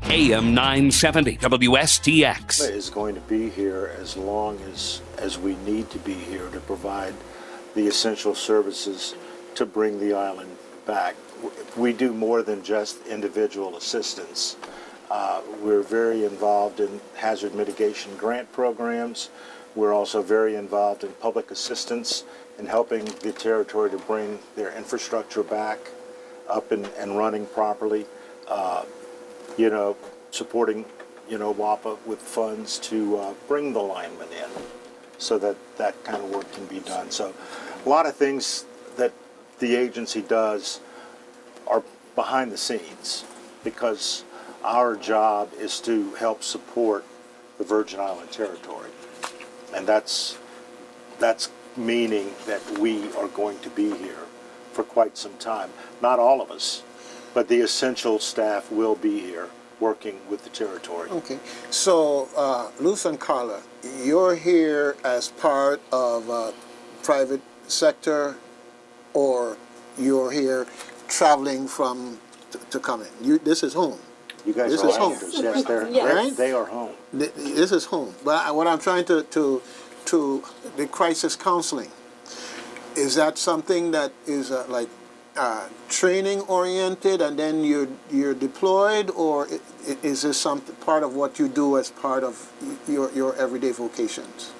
AM 970 WSTX. Is going to be here as long as we need to be here to provide the essential services to bring the island back. We do more than just individual assistance. We're very involved in hazard mitigation grant programs. We're also very involved in public assistance in helping the territory to bring their infrastructure back up and running properly. Supporting, WAPA with funds to bring the linemen in so that that kind of work can be done. So a lot of things that the agency does are behind the scenes because our job is to help support the Virgin Island territory. And that's meaning that we are going to be here for quite some time. Not all of us, but the essential staff will be here working with the territory. Okay, so Luze and Carla, you're here as part of private sector, or you're here traveling to come in? This is home. You guys this are is home. Yes, Right? They are home. This is home. But what I'm trying to the crisis counseling, is that something that is training oriented and then you're deployed, or is this some part of what you do as part of your everyday vocations?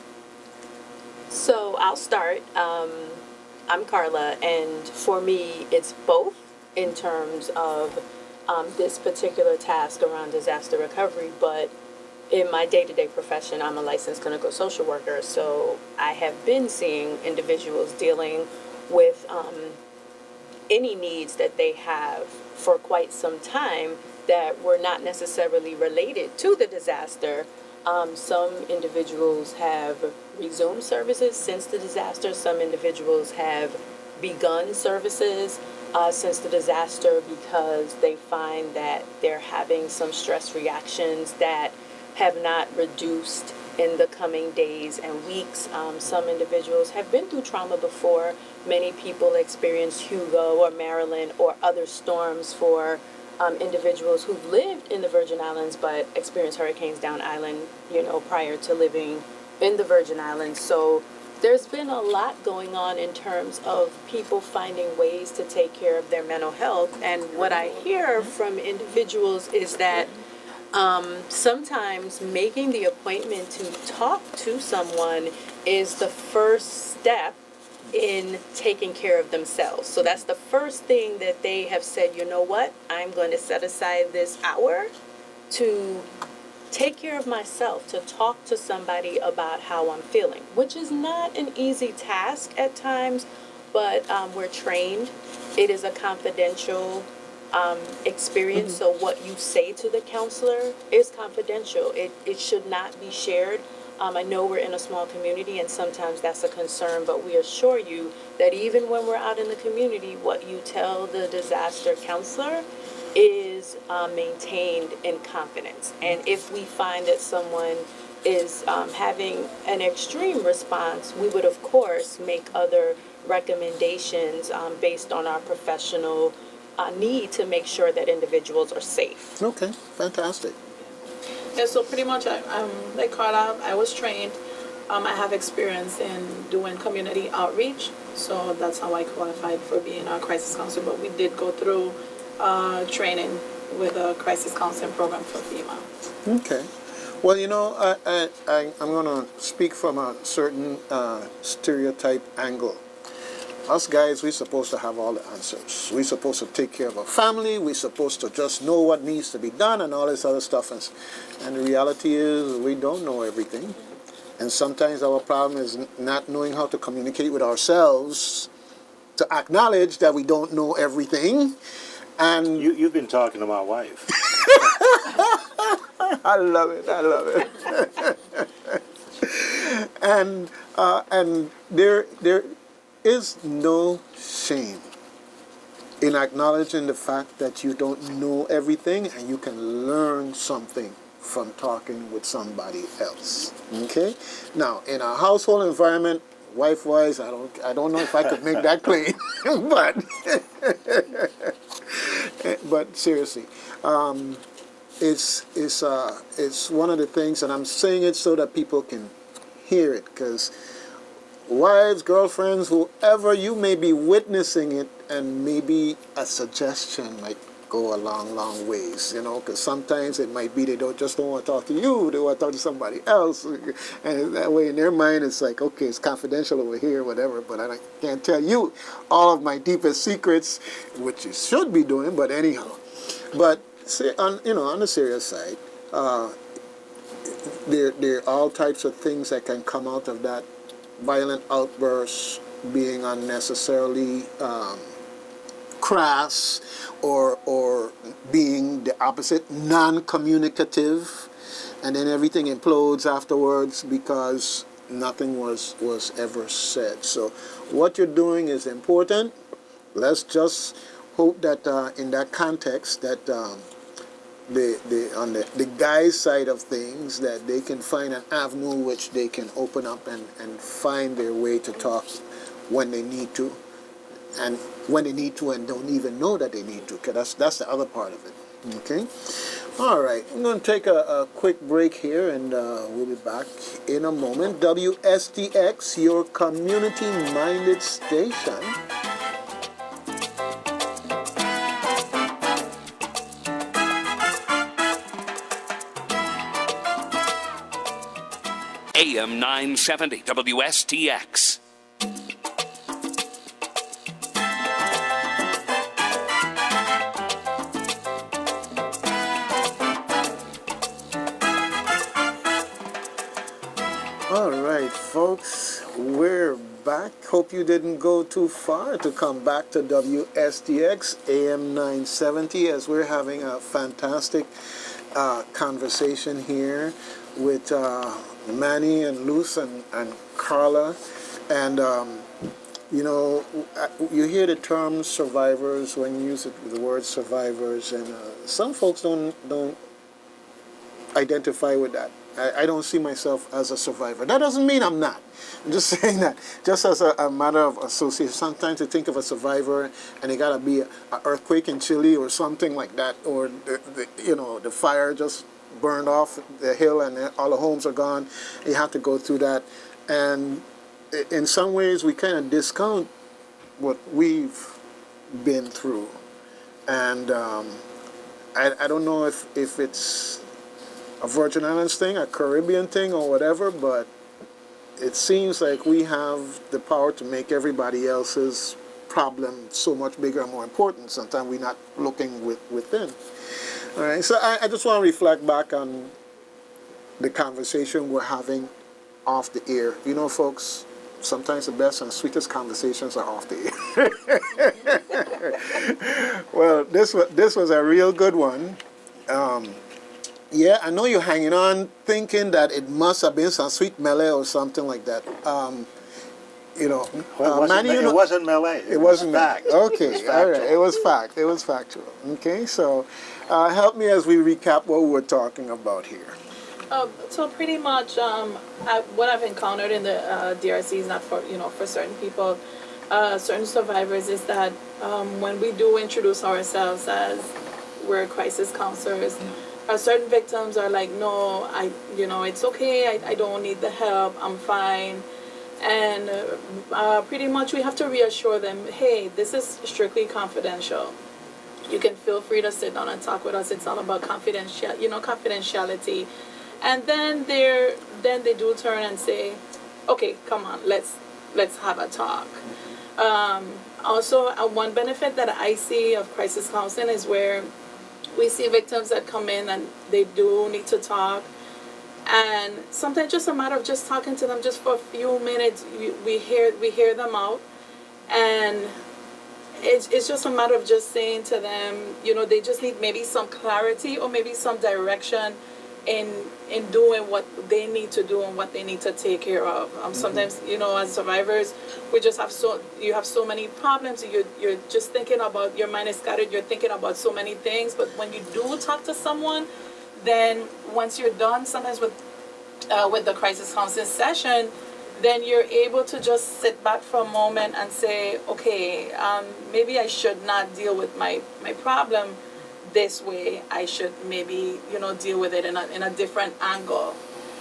So I'll start. I'm Carla, and for me it's both in terms of this particular task around disaster recovery, but in my day-to-day profession, I'm a licensed clinical social worker, so I have been seeing individuals dealing with any needs that they have for quite some time that were not necessarily related to the disaster. Some individuals have resumed services since the disaster. Some individuals have begun services since the disaster because they find that they're having some stress reactions that have not reduced in the coming days and weeks. Some individuals have been through trauma before. Many people experience Hugo or Marilyn or other storms for individuals who've lived in the Virgin Islands but experienced hurricanes down island, prior to living in the Virgin Islands. So there's been a lot going on in terms of people finding ways to take care of their mental health. And what I hear from individuals is that sometimes making the appointment to talk to someone is the first step in taking care of themselves. So that's the first thing that they have said, you know what, I'm going to set aside this hour to take care of myself, to talk to somebody about how I'm feeling, which is not an easy task at times, but we're trained. It is a confidential experience, so what you say to the counselor is confidential. It should not be shared. I know we're in a small community and sometimes that's a concern, but we assure you that even when we're out in the community, what you tell the disaster counselor is maintained in confidence. And if we find that someone is having an extreme response, we would of course make other recommendations based on our professional need to make sure that individuals are safe. Okay, fantastic. Yeah, so pretty much, like Carla, I was trained. I have experience in doing community outreach, so that's how I qualified for being a crisis counselor. But we did go through training with a crisis counseling program for Fema. Okay. Well, I'm going to speak from a certain stereotype angle. Us guys, we're supposed to have all the answers. We're supposed to take care of our family. We're supposed to just know what needs to be done and all this other stuff. And the reality is we don't know everything. And sometimes our problem is not knowing how to communicate with ourselves to acknowledge that we don't know everything. And You've been talking to my wife. I love it. And there is no shame in acknowledging the fact that you don't know everything and you can learn something from talking with somebody else. Okay? Now, in a household environment, wife-wise, I don't know if I could make that claim, but seriously, it's one of the things, and I'm saying it so that people can hear it, because wives, girlfriends, whoever, you may be witnessing it, and maybe a suggestion might go a long ways, because sometimes it might be they don't want to talk to you, they want to talk to somebody else, and that way in their mind it's like, okay, it's confidential over here, whatever, but I can't tell you all of my deepest secrets, which you should be doing, but anyhow. But on the serious side, there are all types of things that can come out of that violent outburst, being unnecessarily crass, or being the opposite, non-communicative, and then everything implodes afterwards because nothing was ever said. So what you're doing is important. Let's just hope that in that context that on the guy's side of things, that they can find an avenue which they can open up and find their way to talk when they need to, and when they need to and don't even know that they need to, because that's the other part of it. Okay? All right, I'm going to take a quick break here, and we'll be back in a moment. Wstx, your community-minded station. AM 970 WSTX. All right, folks, we're back. Hope you didn't go too far to come back to WSTX AM 970, as we're having a fantastic conversation here with Manny and Luze and Carla. And, you hear the term survivors when you use the word survivors, and some folks don't identify with that. I don't see myself as a survivor. That doesn't mean I'm not. I'm just saying that just as a matter of association. Sometimes you think of a survivor and it got to be an earthquake in Chile or something like that, or the fire just burned off the hill and all the homes are gone. You have to go through that. And in some ways we kind of discount what we've been through. And I don't know if it's a Virgin Islands thing, a Caribbean thing, or whatever, but it seems like we have the power to make everybody else's problem so much bigger and more important. Sometimes we're not looking within. All right, so I just want to reflect back on the conversation we're having off the air. Folks, sometimes the best and sweetest conversations are off the air. Well, this was a real good one. Yeah, I know you're hanging on thinking that it must have been some sweet melee or something like that. It wasn't melee. It wasn't fact. Okay, all right. It was fact. It was factual. Okay, so help me as we recap what we're talking about here. So pretty much, what I've encountered in the DRC is not for certain people, certain survivors, is that when we do introduce ourselves as we're crisis counselors, certain victims are like, no, it's okay, I don't need the help, I'm fine. And pretty much we have to reassure them, hey, this is strictly confidential. You can feel free to sit down and talk with us. It's all about confidentiality. And then they do turn and say, okay, come on, let's have a talk. Also, one benefit that I see of crisis counseling is where we see victims that come in and they do need to talk, and sometimes just a matter of just talking to them just for a few minutes, we hear them out, and it's just a matter of just saying to them, they just need maybe some clarity or maybe some direction in doing what they need to do and what they need to take care of. Sometimes, as survivors, we just have so many problems. You're just thinking about, your mind is scattered. You're thinking about so many things. But when you do talk to someone, then once you're done, sometimes with the crisis counseling session, then you're able to just sit back for a moment and say, okay, maybe I should not deal with my problem, this way, I should maybe, deal with it in a different angle.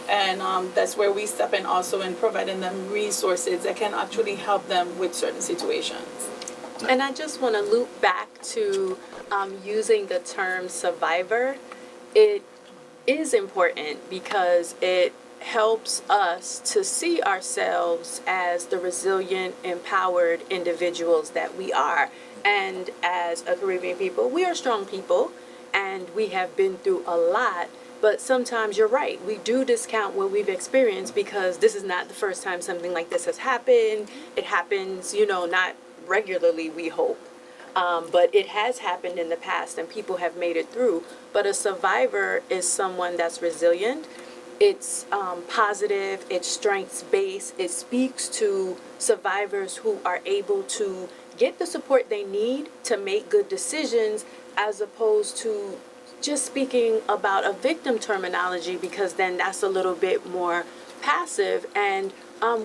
And that's where we step in also in providing them resources that can actually help them with certain situations. And I just want to loop back to using the term survivor. It is important because it helps us to see ourselves as the resilient, empowered individuals that we are. And as a Caribbean people, we are strong people, and we have been through a lot. But sometimes you're right, we do discount what we've experienced because this is not the first time something like this has happened. It happens, not regularly, we hope. But it has happened in the past and people have made it through. But a survivor is someone that's resilient. It's positive, it's strengths-based. It speaks to survivors who are able to get the support they need to make good decisions, as opposed to just speaking about a victim terminology, because then that's a little bit more passive. And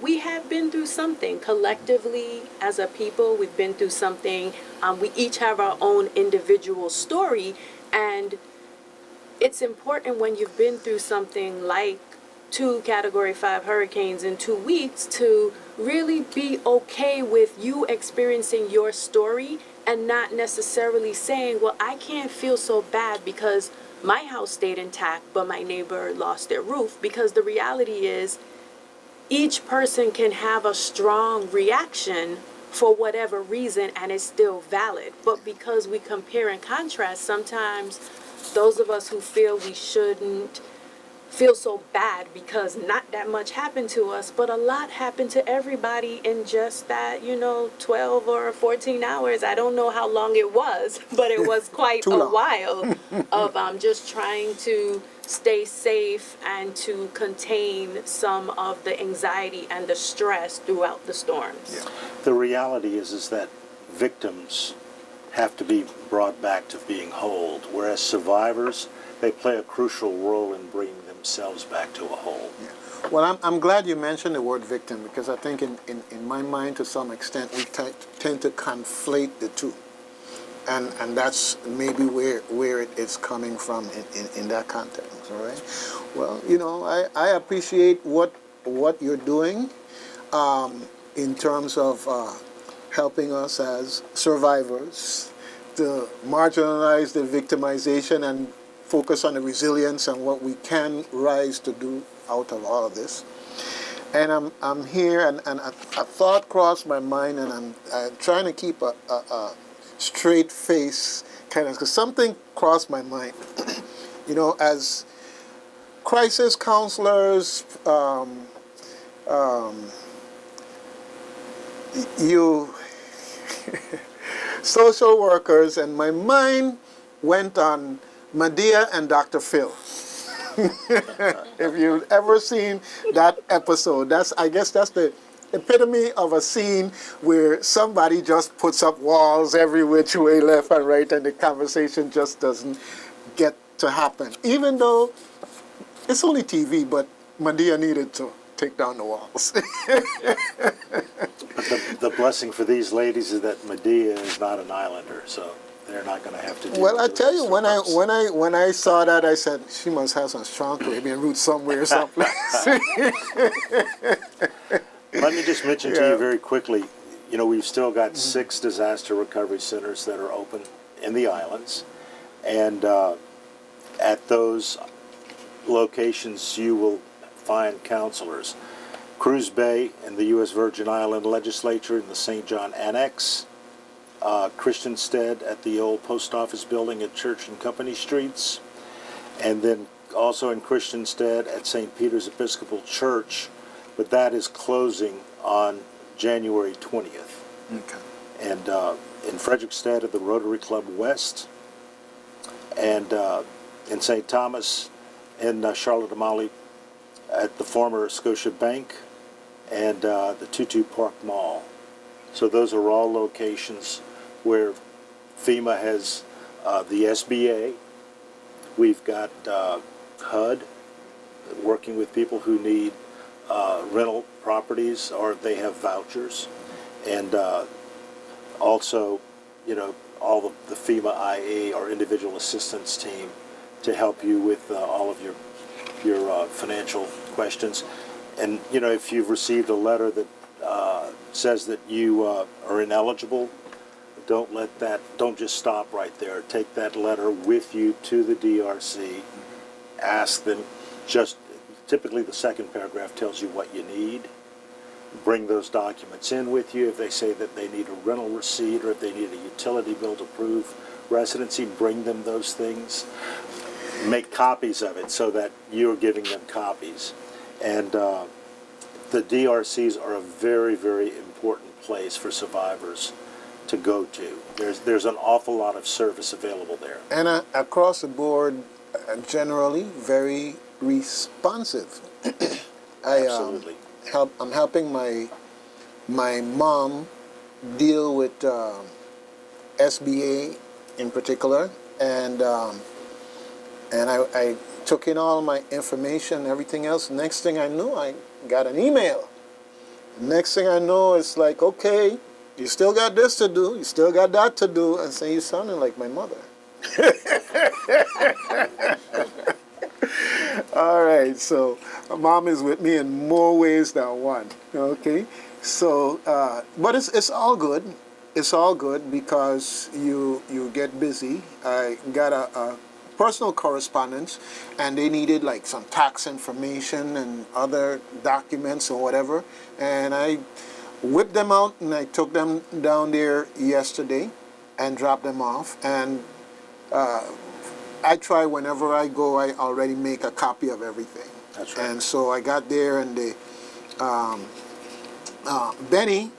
we have been through something collectively as a people. We've been through something. We each have our own individual story, and it's important when you've been through something like 2 Category 5 hurricanes in 2 weeks to really be okay with you experiencing your story and not necessarily saying, well, I can't feel so bad because my house stayed intact, but my neighbor lost their roof. Because the reality is, each person can have a strong reaction for whatever reason, and it's still valid. But because we compare and contrast, sometimes those of us who feel we shouldn't feel so bad because not that much happened to us, but a lot happened to everybody in just that, 12 or 14 hours. I don't know how long it was, but it was quite a while of just trying to stay safe and to contain some of the anxiety and the stress throughout the storms. Yeah. The reality is that victims have to be brought back to being whole, whereas survivors, they play a crucial role in bringing themselves back to a whole. Yeah. Well, I'm glad you mentioned the word victim, because I think in my mind, to some extent, we tend to conflate the two. And that's maybe where it is coming from in that context, all right? Well, I appreciate what you're doing in terms of helping us as survivors to marginalize the victimization and focus on the resilience and what we can rise to do out of all of this. And I'm here, and a thought crossed my mind, and I'm trying to keep a straight face, kind of, because something crossed my mind. As crisis counselors, you social workers, and my mind went on Medea and Dr. Phil. If you've ever seen that episode, I guess that's the epitome of a scene where somebody just puts up walls every which way, left and right, and the conversation just doesn't get to happen. Even though it's only TV, but Medea needed to take down the walls. But the blessing for these ladies is that Medea is not an islander, so they're not going to have to do. Well, I tell you, when I saw that, I said she must have some strong Caribbean roots somewhere, someplace. Let me just mention to you very quickly, we've still got 6 disaster recovery centers that are open in the islands. And at those locations, you will find counselors. Cruz Bay in the U.S. Virgin Island Legislature in the St. John Annex. Christiansted at the old post office building at Church and Company Streets. And then also in Christiansted at St. Peter's Episcopal Church. But that is closing on January 20th. Okay. And in Frederickstead at the Rotary Club West, and in St. Thomas in Charlotte Amalie at the former Scotia Bank, and the Tutu Park Mall. So those are all locations where FEMA has the SBA. We've got HUD working with people who need rental properties or they have vouchers. And also, all the FEMA IA or individual assistance team to help you with all of your financial questions. And you know, if you've received a letter that says that you are ineligible, don't just stop right there. Take that letter with you to the DRC. Ask them, typically the second paragraph tells you what you need. Bring those documents in with you. If they say that they need a rental receipt or if they need a utility bill to prove residency, bring them those things. Make copies of it so that you're giving them copies. And the DRCs are a very, very important place for survivors to go to. There's an awful lot of service available there. And across the board, generally very responsive. Absolutely. I'm helping my mom deal with SBA in particular, and I took in all my information and everything else. Next thing I knew, I got an email. Next thing I know, it's like, okay, you still got this to do, you still got that to do. And say, you sounding like my mother. All right, so mom is with me in more ways than one. Okay, so but it's all good. It's all good because you get busy. I got a personal correspondence, and they needed like some tax information and other documents or whatever, and I whipped them out and I took them down there yesterday and dropped them off. And I try whenever I go, I already make a copy of everything. That's right. And so I got there, and the Benny,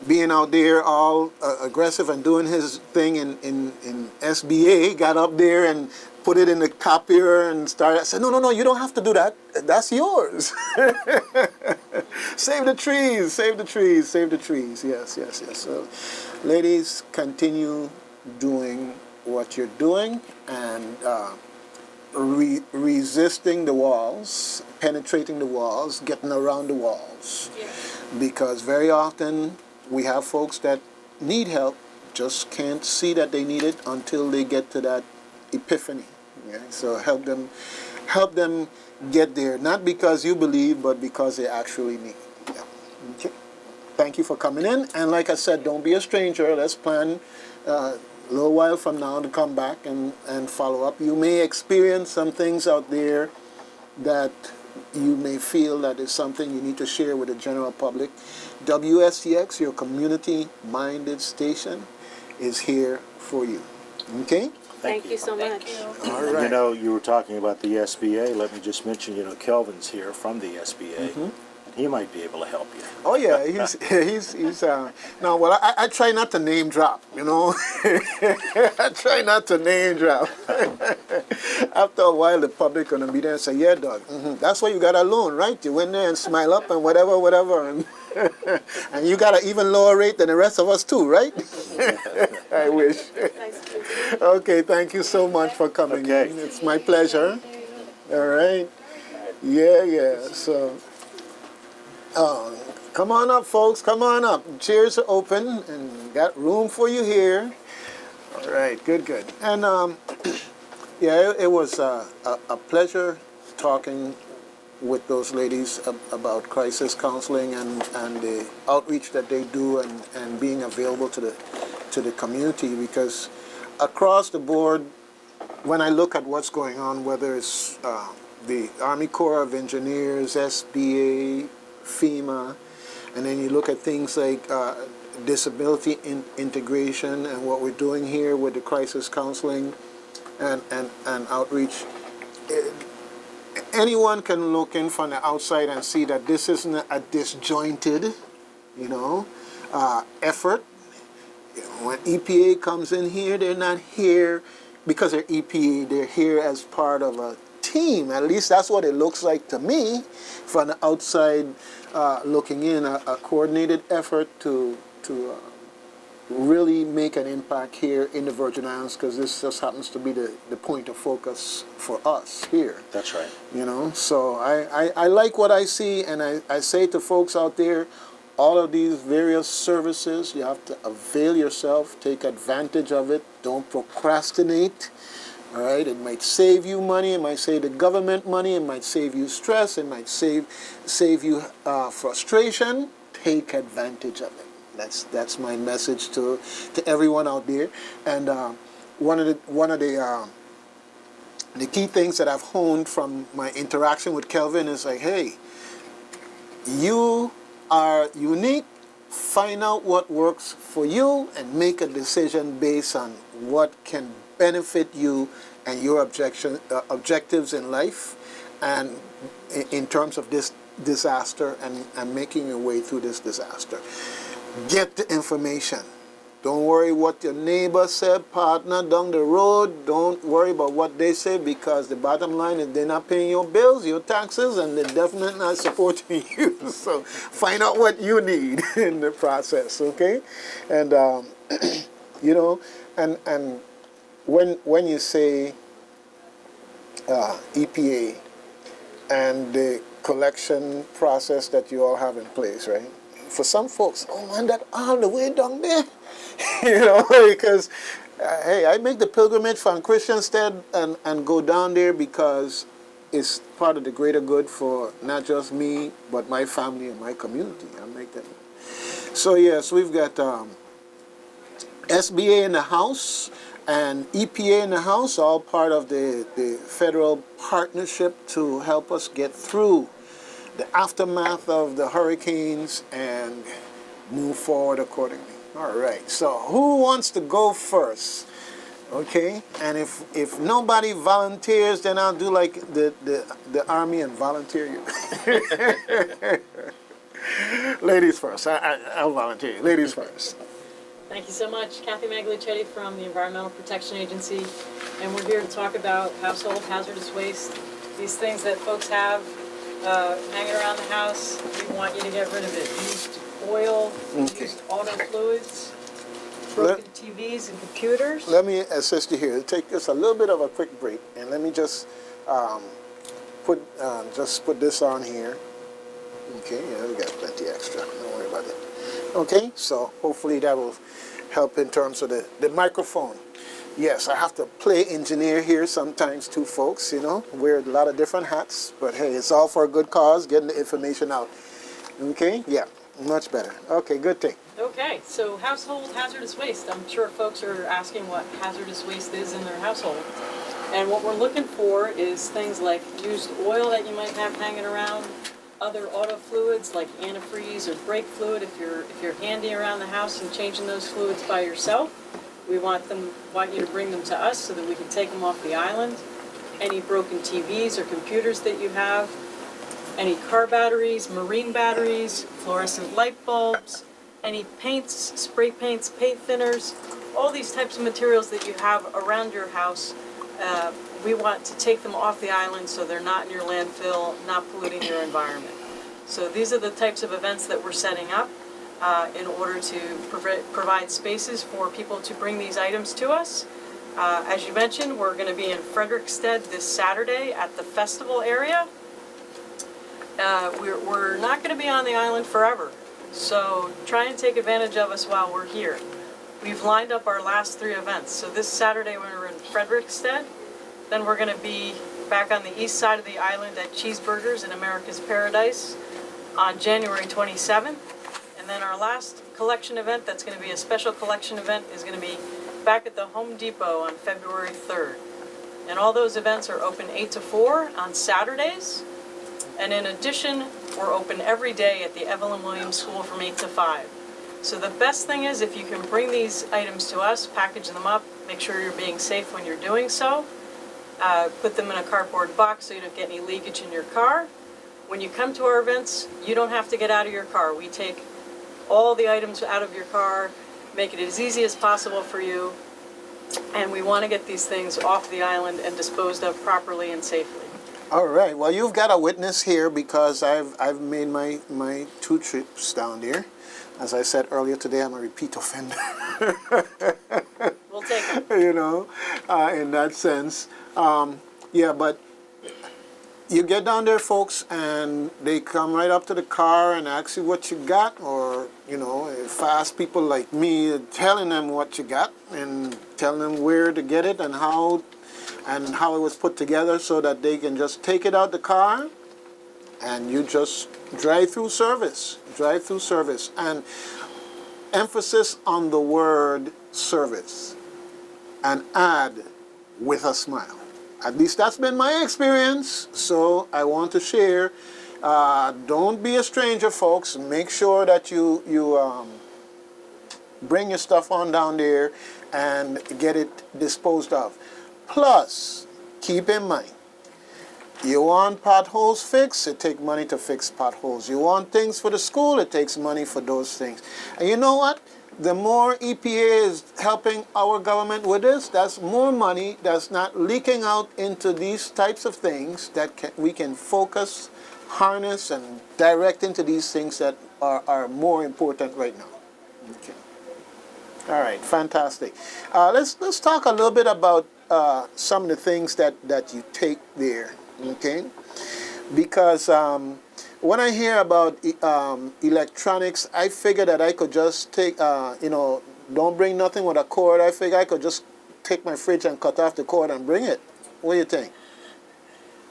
being out there all aggressive and doing his thing in SBA, got up there and put it in the copier and started. I said, no, you don't have to do that. That's yours. Save the trees, save the trees, save the trees. Yes. So, ladies, continue doing what you're doing and resisting the walls, penetrating the walls, getting around the walls. Yeah. Because very often we have folks that need help, just can't see that they need it until they get to that epiphany. Yeah? So help them get there, not because you believe, but because they actually need. Yeah. Okay. Thank you for coming in. And like I said, don't be a stranger. Let's plan a little while from now to come back and follow up. You may experience some things out there that you may feel that is something you need to share with the general public. Wstx, your community-minded station, is here for you. Okay? Thank you so much. All And right. you know, you were talking about the SBA. Let me just mention, you know, Kelvin's here from the SBA. And he might be able to help you. Oh yeah, he's no. Well, I try not to name drop. You know, I try not to name drop. After a while, the public gonna be there and say, "Yeah, dog, that's why you got a loan, right? You went there and smile up and whatever, and and you got an even lower rate than the rest of us too, right?" I wish. Okay, thank you so much for coming Okay. in. It's my pleasure. All right. Yeah. So. Come on up, folks. Come on up. Chairs are open and got room for you here. All right, good. And yeah, it was a pleasure talking with those ladies about crisis counseling and the outreach that they do and being available to the community, because across the board, when I look at what's going on, whether it's the Army Corps of Engineers, SBA, FEMA, and then you look at things like disability integration and what we're doing here with the crisis counseling and outreach. Anyone can look in from the outside and see that this isn't a disjointed, effort. When EPA comes in here, they're not here because they're EPA. They're here as part of a team. At least that's what it looks like to me from the outside looking in, a coordinated effort to really make an impact here in the Virgin Islands, because this just happens to be the point of focus for us here. That's right. So I like what I see, and I say to folks out there, all of these various services. You have to avail yourself, take advantage of it. Don't procrastinate. All right, it might save you money. It might save the government money. It might save you stress. It might save you frustration. Take advantage of it. That's my message to everyone out there. And one of the key things that I've honed from my interaction with Kelvin is like, hey, you are unique. Find out what works for you and make a decision based on what can benefit you and your objectives in life, and in terms of this disaster and making your way through this disaster. Get the information. Don't worry what your neighbor said, partner down the road. Don't worry about what they say, because the bottom line is they're not paying your bills, your taxes, and they're definitely not supporting you. So find out what you need in the process, okay? And, you know, and when you say EPA and the collection process that you all have in place, right? For some folks, oh man, that all the way down there, you know, because, hey, I make the pilgrimage from Christiansted and go down there because it's part of the greater good for not just me, but my family and my community. I make that. So yes, we've got SBA in the House and EPA in the House, all part of the federal partnership to help us get through the aftermath of the hurricanes and move forward accordingly. All right, so who wants to go first? Okay, and if nobody volunteers, then I'll do like the army and volunteer you. Ladies first. I'll volunteer you. Ladies first. Thank you so much. Kathy Maglachetti from the Environmental Protection Agency, and we're here to talk about household hazardous waste, these things that folks have hanging around the house. We want you to get rid of it. Used oil, used auto fluids, broken TVs and computers. Let me assist you here. Take just a little bit of a quick break, and let me just put this on here. Okay, yeah, we got plenty extra. Don't worry about it. Okay, so hopefully that will help in terms of the microphone. Yes, I have to play engineer here sometimes too, folks, you know, wear a lot of different hats, but hey, it's all for a good cause, getting the information out. Okay, yeah, much better. Okay, good thing. Okay, so household hazardous waste. I'm sure folks are asking what hazardous waste is in their household. And what we're looking for is things like used oil that you might have hanging around, other auto fluids like antifreeze or brake fluid if you're handy around the house and changing those fluids by yourself. We want you to bring them to us so that we can take them off the island. Any broken TVs or computers that you have, any car batteries, marine batteries, fluorescent light bulbs, any paints, spray paints, paint thinners, all these types of materials that you have around your house. We want to take them off the island so they're not in your landfill, not polluting your environment. So these are the types of events that we're setting up in order to provide spaces for people to bring these items to us. As you mentioned, we're going to be in Frederickstead this Saturday at the festival area. We're not going to be on the island forever, so try and take advantage of us while we're here. We've lined up our last 3 events. So this Saturday we're in Frederickstead, then we're going to be back on the east side of the island at Cheeseburgers in America's Paradise on January 27th. And then our last collection event, that's going to be a special collection event, is going to be back at the Home Depot on February 3rd. And all those events are open 8 to 4 on Saturdays. And in addition, we're open every day at the Evelyn Williams School from 8 to 5. So the best thing is if you can bring these items to us, package them up, make sure you're being safe when you're doing so. Put them in a cardboard box so you don't get any leakage in your car. When you come to our events, you don't have to get out of your car. We take all the items out of your car, make it as easy as possible for you, and we want to get these things off the island and disposed of properly and safely. All right, well, you've got a witness here because I've made my 2 trips down there. As I said earlier today, I'm a repeat offender. We'll take it. You know, in that sense. Yeah, but you get down there, folks, and they come right up to the car and ask you what you got, or, you know, fast people like me telling them what you got and telling them where to get it and how it was put together so that they can just take it out the car and you just drive through service, and emphasis on the word service and add with a smile. At least that's been my experience, so I want to share. Don't be a stranger, folks. Make sure that you bring your stuff on down there and get it disposed of. Plus, keep in mind, you want potholes fixed, it takes money to fix potholes. You want things for the school, it takes money for those things. And you know what? The more EPA is helping our government with this, that's more money that's not leaking out into these types of things that we can focus, harness, and direct into these things that are more important right now. Okay. All right, fantastic. Let's talk a little bit about some of the things that you take there, okay? Because when I hear about electronics, I figure that I could just take, don't bring nothing with a cord. I figure I could just take my fridge and cut off the cord and bring it. What do you think?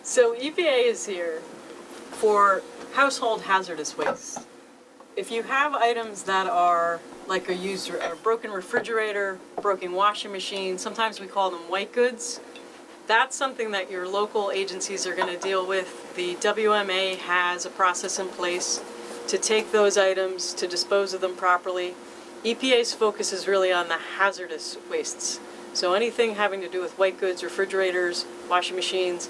So EPA is here for household hazardous waste. If you have items that are like a broken refrigerator, broken washing machine, sometimes we call them white goods, that's something that your local agencies are going to deal with. The WMA has a process in place to take those items, to dispose of them properly. EPA's focus is really on the hazardous wastes. So anything having to do with white goods, refrigerators, washing machines,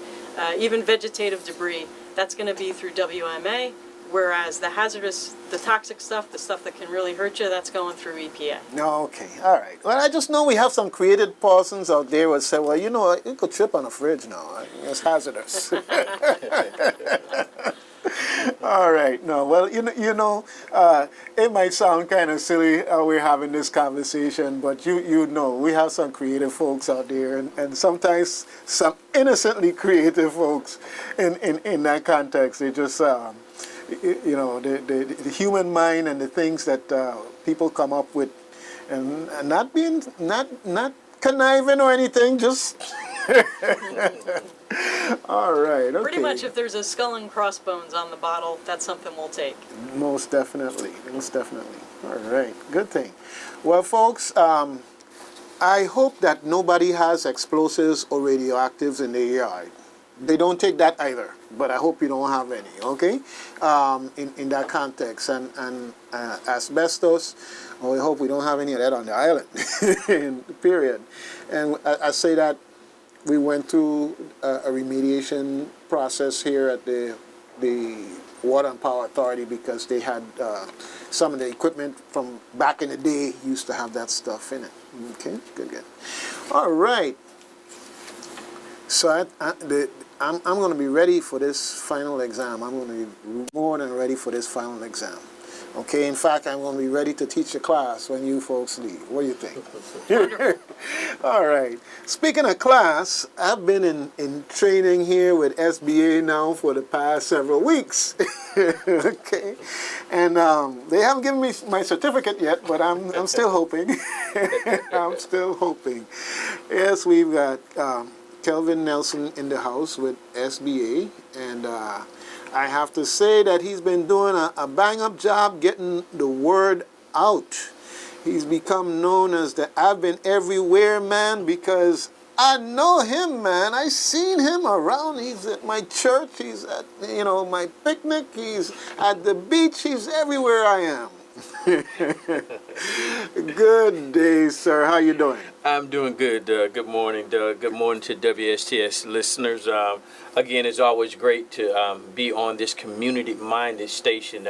even vegetative debris, that's going to be through WMA, whereas the hazardous, the toxic stuff, the stuff that can really hurt you, that's going through EPA. Okay, all right. Well, I just know we have some creative persons out there who say, well, you know, you could trip on a fridge now. It's hazardous. All right. No, well, it might sound kind of silly how we're having this conversation, but you know, we have some creative folks out there, and sometimes some innocently creative folks in that context. They just, the human mind and the things that people come up with, and not being, not conniving or anything, just... All right, okay. Pretty much if there's a skull and crossbones on the bottle, that's something we'll take. Most definitely, most definitely. All right, good thing. Well, folks, I hope that nobody has explosives or radioactives in their yard. They don't take that either, but I hope you don't have any, okay? In that context. And asbestos, well, we hope we don't have any of that on the island, period. And I say that we went through a remediation process here at the Water and Power Authority because they had some of the equipment from back in the day used to have that stuff in it. Okay, good. All right. So I'm going to be ready for this final exam. I'm going to be more than ready for this final exam. Okay, in fact, I'm going to be ready to teach the class when you folks leave. What do you think? All right. Speaking of class, I've been in training here with SBA now for the past several weeks. Okay. And they haven't given me my certificate yet, but I'm still hoping. I'm still hoping. Yes, we've got Kelvin Nelson in the house with SBA, and I have to say that he's been doing a bang-up job getting the word out. He's become known as the I've been everywhere man because I know him, man. I seen him around. He's at my church. He's at, my picnic. He's at the beach. He's everywhere I am. Good day, sir. How you doing? I'm doing good. Good morning, Doug. Good morning to WSTS listeners. Again, it's always great to be on this community-minded station.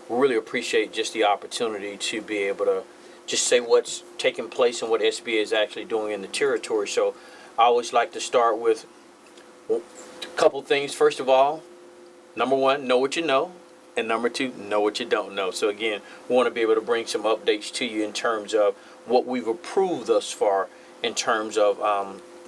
We really appreciate just the opportunity to be able to just say what's taking place and what SBA is actually doing in the territory. So I always like to start with a couple things. First of all, number one, know what you know. And number two, know what you don't know. So again, we want to be able to bring some updates to you in terms of what we've approved thus far in terms of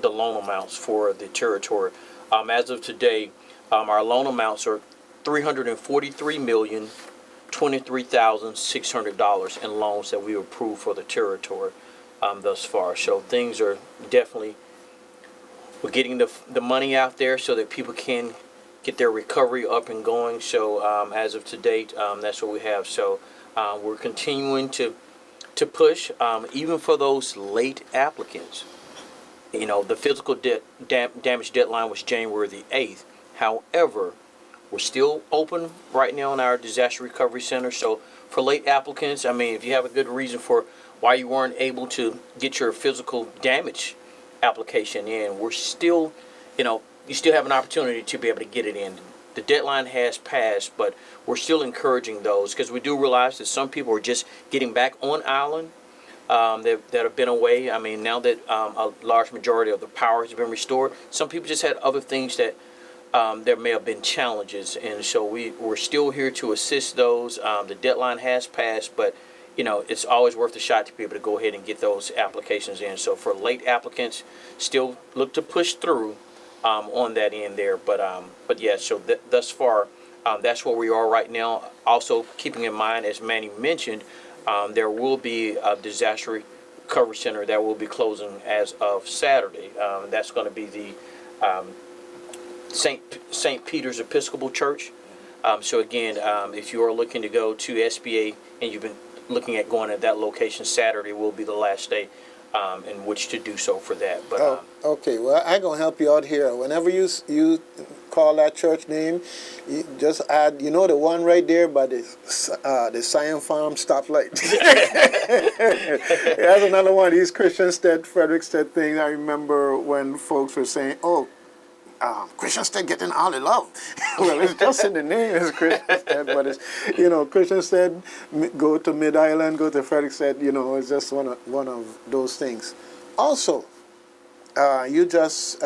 the loan amounts for the territory. As of today, our loan amounts are $343,023,600 in loans that we approved for the territory thus far. So things are definitely, we're getting the money out there so that people can get their recovery up and going. So as of to date, that's what we have. So we're continuing to push, even for those late applicants. You know, the physical damage deadline was January the 8th. However, we're still open right now in our disaster recovery center. So for late applicants, I mean, if you have a good reason for why you weren't able to get your physical damage application in, we're still, you know, you still have an opportunity to be able to get it in. The deadline has passed, but we're still encouraging those because we do realize that some people are just getting back on island that have been away. I mean, now that a large majority of the power has been restored, some people just had other things that there may have been challenges, and so we're still here to assist those. The deadline has passed, but you know, it's always worth a shot to be able to go ahead and get those applications in. So for late applicants, still look to push through on that end there. But yeah, so thus far, that's where we are right now. Also, keeping in mind, as Manny mentioned, there will be a disaster recovery center that will be closing as of Saturday. That's going to be the St. Peter's Episcopal Church. So again, if you are looking to go to SBA and you've been looking at going at that location, Saturday will be the last day in which to do so for that. But okay, well, I'm going to help you out here. Whenever you call that church name, you just add, you know, the one right there by the Scion Farm stoplight. That's another one of these Christianstead, Frederickstead things. I remember when folks were saying, oh, Christianstead getting all the love. Well, it's just in the name, it's Christianstead, but it's, you know, Christianstead, go to Mid-Island, go to Frederickstead, you know, it's just one of those things. Also, you just,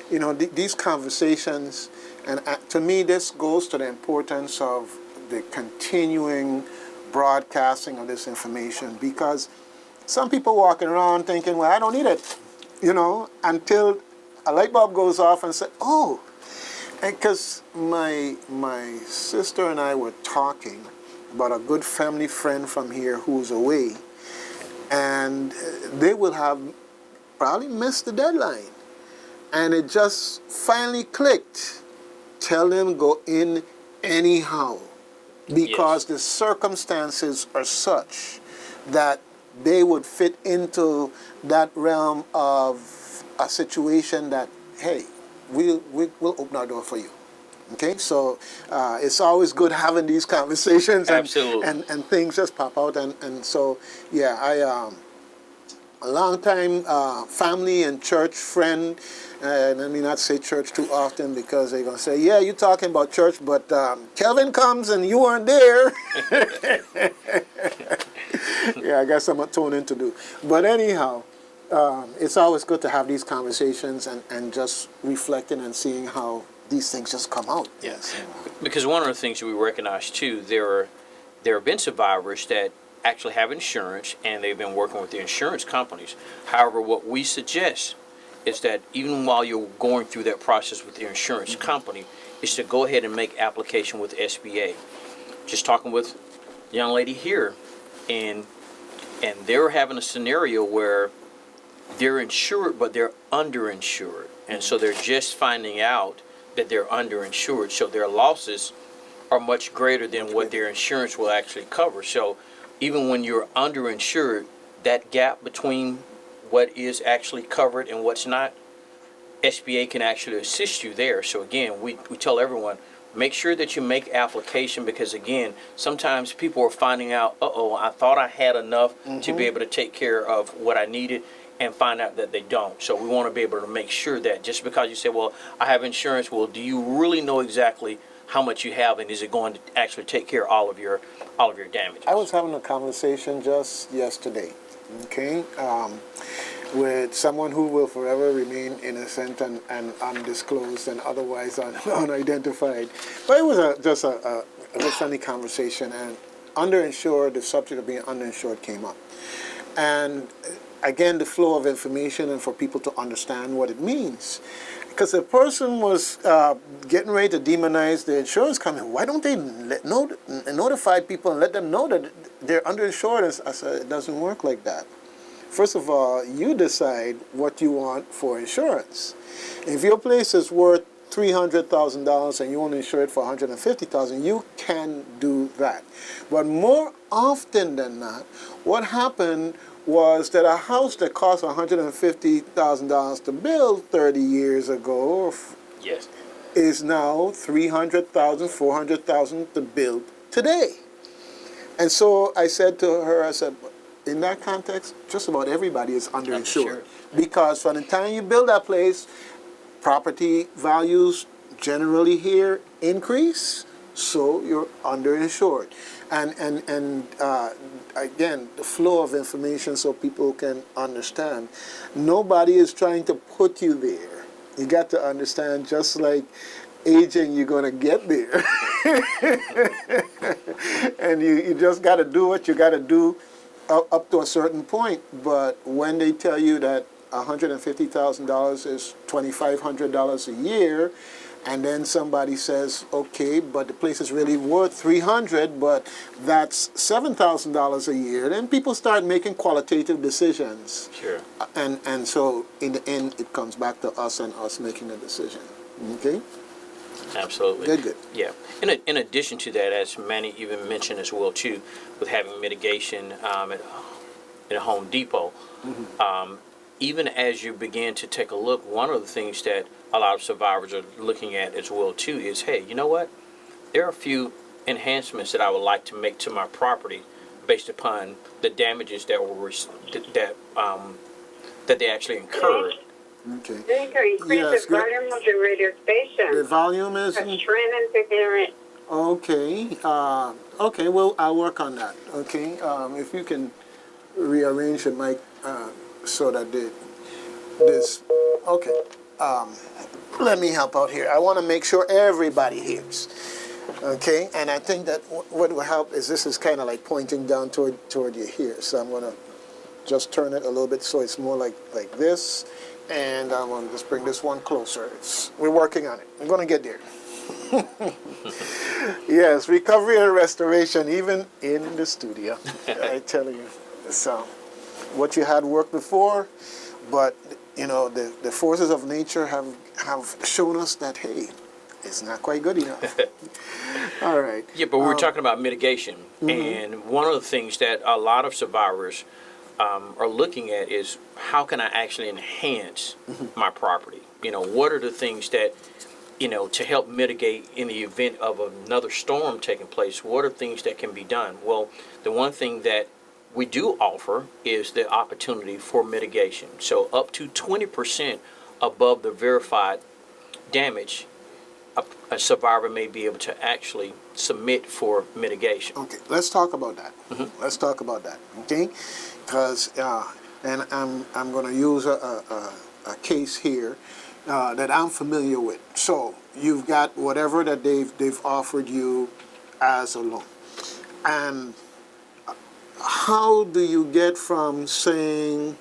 you know, these conversations, and to me, this goes to the importance of the continuing broadcasting of this information, because some people walking around thinking, well, I don't need it, you know, until a light bulb goes off and say, oh, because my sister and I were talking about a good family friend from here who's away, and they will have probably missed the deadline. And it just finally clicked. Tell them go in anyhow, because the circumstances are such that they would fit into that realm of a situation that, hey, we'll open our door for you. Okay, so it's always good having these conversations, and things just pop out, and so yeah, a long time family and church friend, and let me not say church too often because they're gonna say, yeah, you're talking about church, but Kelvin comes and you weren't there. Yeah, I got some atoning to do, but anyhow. It's always good to have these conversations and just reflecting and seeing how these things just come out. Yes. Because one of the things we recognize too, there have been survivors that actually have insurance and they've been working with the insurance companies. However, what we suggest is that even while you're going through that process with the insurance company, is to go ahead and make application with SBA. Just talking with a young lady here, and they're having a scenario where they're insured, but they're underinsured. And so they're just finding out that they're underinsured. So their losses are much greater than what their insurance will actually cover. So even when you're underinsured, that gap between what is actually covered and what's not, SBA can actually assist you there. So again, we tell everyone, make sure that you make application, because again, sometimes people are finding out, I thought I had enough to be able to take care of what I needed, and find out that they don't. So we want to be able to make sure that just because you say, well, I have insurance, well, do you really know exactly how much you have, and is it going to actually take care of all of your damages? I was having a conversation just yesterday, okay, with someone who will forever remain innocent and undisclosed and otherwise unidentified. But it was just a funny conversation, and underinsured, the subject of being underinsured came up. And again, the flow of information and for people to understand what it means. Because the person was getting ready to demonize the insurance company. Why don't they notify people and let them know that they're underinsured? I said, it doesn't work like that. First of all, you decide what you want for insurance. If your place is worth $300,000 and you only insure it for $150,000, you can do that. But more often than not, what happened was that a house that cost $150,000 to build 30 years ago Yes. is now $300,000, $400,000 to build today. And so I said to her, I said, in that context, just about everybody is underinsured. Because from the time you build that place, property values generally here increase, so you're underinsured. And again, the flow of information so people can understand. Nobody is trying to put you there. You got to understand, just like aging, you're going to get there. And you just got to do what you got to do up to a certain point. But when they tell you that $150,000 is $2,500 a year, and then somebody says, okay, but the place is really worth $300,000, but that's $7,000 a year, then people start making qualitative decisions. Sure. And so in the end, it comes back to us and us making a decision. Okay? Absolutely. Good. Yeah. In addition to that, as Manny even mentioned as well too, with having mitigation at Home Depot, even as you begin to take a look, one of the things that a lot of survivors are looking at as well too is, hey, you know what? There are a few enhancements that I would like to make to my property based upon the damages that were that they actually incurred. Okay. Victor, increase the volume of the radio station. The volume is... I'm trying to hear it. Okay. Okay, well, I'll work on that. Okay. If you can rearrange the mic so that this... Okay. Let me help out here. I want to make sure everybody hears. Okay? And I think that what will help is this is kind of like pointing down toward you here. So I'm going to just turn it a little bit so it's more like this. And I'm going to just bring this one closer. We're working on it. I'm going to get there. Yes, recovery and restoration, even in the studio. I tell you. So, what you had worked before, but, you know, the forces of nature have shown us that, hey, it's not quite good enough. All right. Yeah, but we were talking about mitigation. And one of the things that a lot of survivors are looking at is, how can I actually enhance my property? You know, what are the things that, you know, to help mitigate in the event of another storm taking place? What are things that can be done? Well, the one thing that we do offer is the opportunity for mitigation. So up to 20% above the verified damage, a survivor may be able to actually submit for mitigation. Okay, let's talk about that. Let's talk about that, okay? Because, and I'm going to use a case here that I'm familiar with. So you've got whatever that they've offered you as a loan. And how do you get from saying,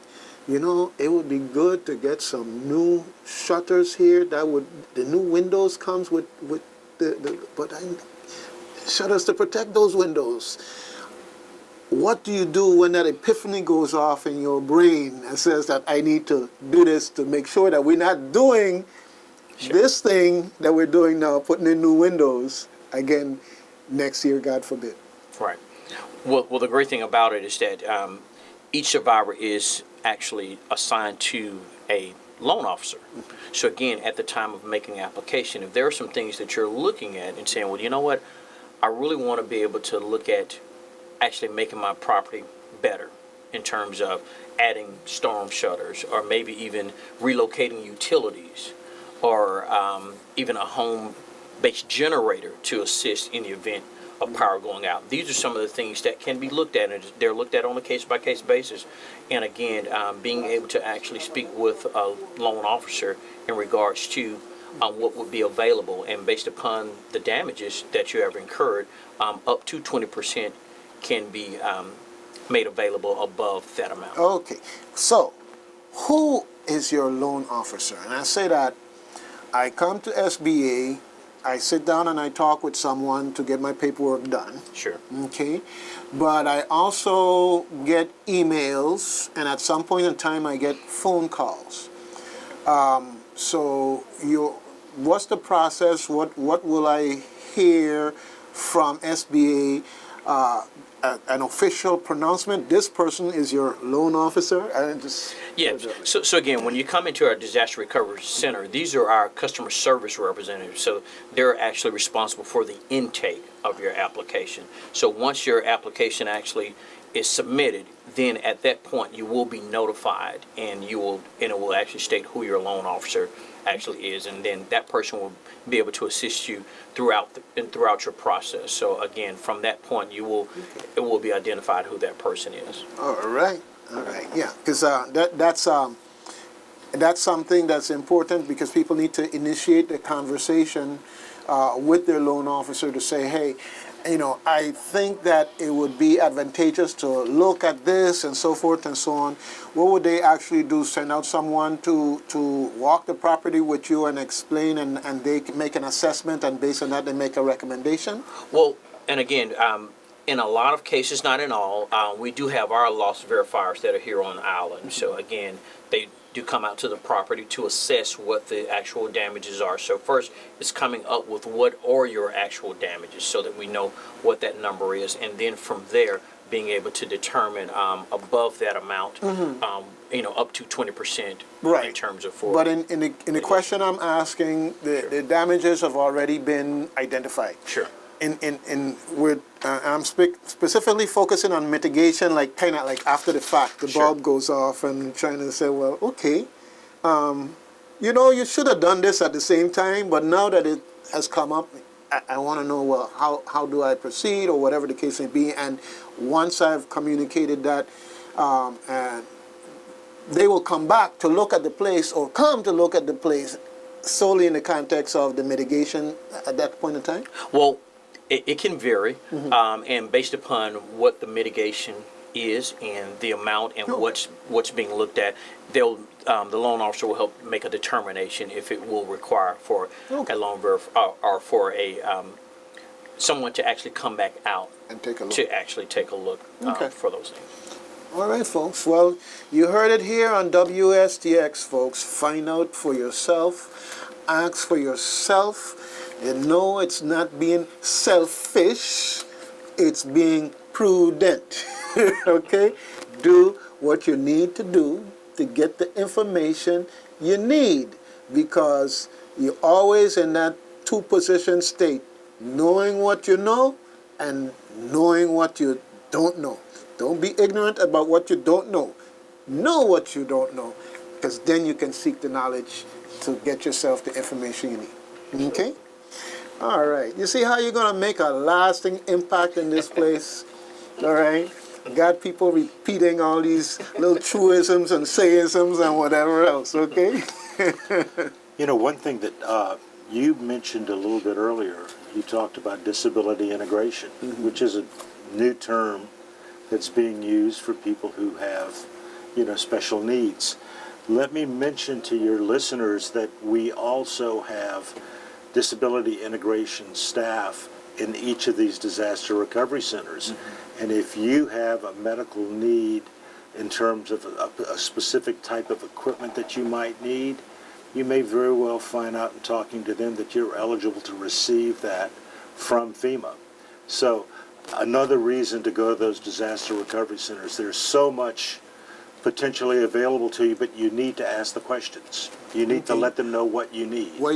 you know, it would be good to get some new shutters here, the new windows comes with shutters to protect those windows. What do you do when that epiphany goes off in your brain and says that I need to do this to make sure that we're not doing this thing that we're doing now, putting in new windows, again, next year, God forbid? Right. Well, the great thing about it is that each survivor is actually assigned to a loan officer. So again, at the time of making an application, if there are some things that you're looking at and saying, well, you know what, I really want to be able to look at actually making my property better in terms of adding storm shutters, or maybe even relocating utilities, or even a home-based generator to assist in the event of power going out. These are some of the things that can be looked at, and they're looked at on a case-by-case basis. And again, being able to actually speak with a loan officer in regards to what would be available, and based upon the damages that you have incurred, up to 20% can be made available above that amount. Okay, so who is your loan officer? And I say that I come to SBA, I sit down and I talk with someone to get my paperwork done. Sure. Okay, but I also get emails, and at some point in time I get phone calls. So what's the process? What will I hear from SBA? An official pronouncement? This person is your loan officer? Yeah. So again, when you come into our disaster recovery center, these are our customer service representatives. So they're actually responsible for the intake of your application. So once your application actually is submitted, then at that point you will be notified, and it will actually state who your loan officer actually is, and then that person will be able to assist you throughout your process. So again, from that point, it will be identified who that person is. All right, yeah, because that's something that's important, because people need to initiate the conversation with their loan officer to say, hey, I think that it would be advantageous to look at this and so forth and so on. What would they actually do? Send out someone to walk the property with you and explain, and they make an assessment, and based on that they make a recommendation? Well, and again, in a lot of cases, not in all, we do have our loss verifiers that are here on the island. So again, they do come out to the property to assess what the actual damages are. So first, it's coming up with what are your actual damages, so that we know what that number is, and then from there, being able to determine above that amount, up to 20%, right, in terms of But in the question I'm asking, the damages have already been identified. Sure. I'm specifically focusing on mitigation, like kind of like after the fact, the bulb goes off, and trying to say, well, okay, you should have done this at the same time, but now that it has come up, I want to know, well, how do I proceed, or whatever the case may be. And once I've communicated that, and they will come back to look at the place, or come to look at the place solely in the context of the mitigation at that point in time? Well, it can vary, and based upon what the mitigation is and the amount and what's being looked at, the loan officer will help make a determination if it will require for a loan or for someone to actually come back out and take a look. To actually take a look for those things. All right, folks. Well, you heard it here on Wstx, folks. Find out for yourself. Ask for yourself. And no, it's not being selfish. It's being prudent. Okay? Do what you need to do to get the information you need, because you're always in that two-position state, knowing what you know and knowing what you don't know. Don't be ignorant about what you don't know. Know what you don't know, because then you can seek the knowledge to get yourself the information you need. Okay? All right. You see how you're going to make a lasting impact in this place? All right? Got people repeating all these little truisms and sayisms and whatever else, okay? One thing that you mentioned a little bit earlier, you talked about disability integration, which is a new term that's being used for people who have, special needs. Let me mention to your listeners that we also have disability integration staff in each of these disaster recovery centers. And if you have a medical need in terms of a specific type of equipment that you might need, you may very well find out in talking to them that you're eligible to receive that from FEMA. So another reason to go to those disaster recovery centers. There's so much potentially available to you, but you need to ask the questions. You need to let them know what you need. Well,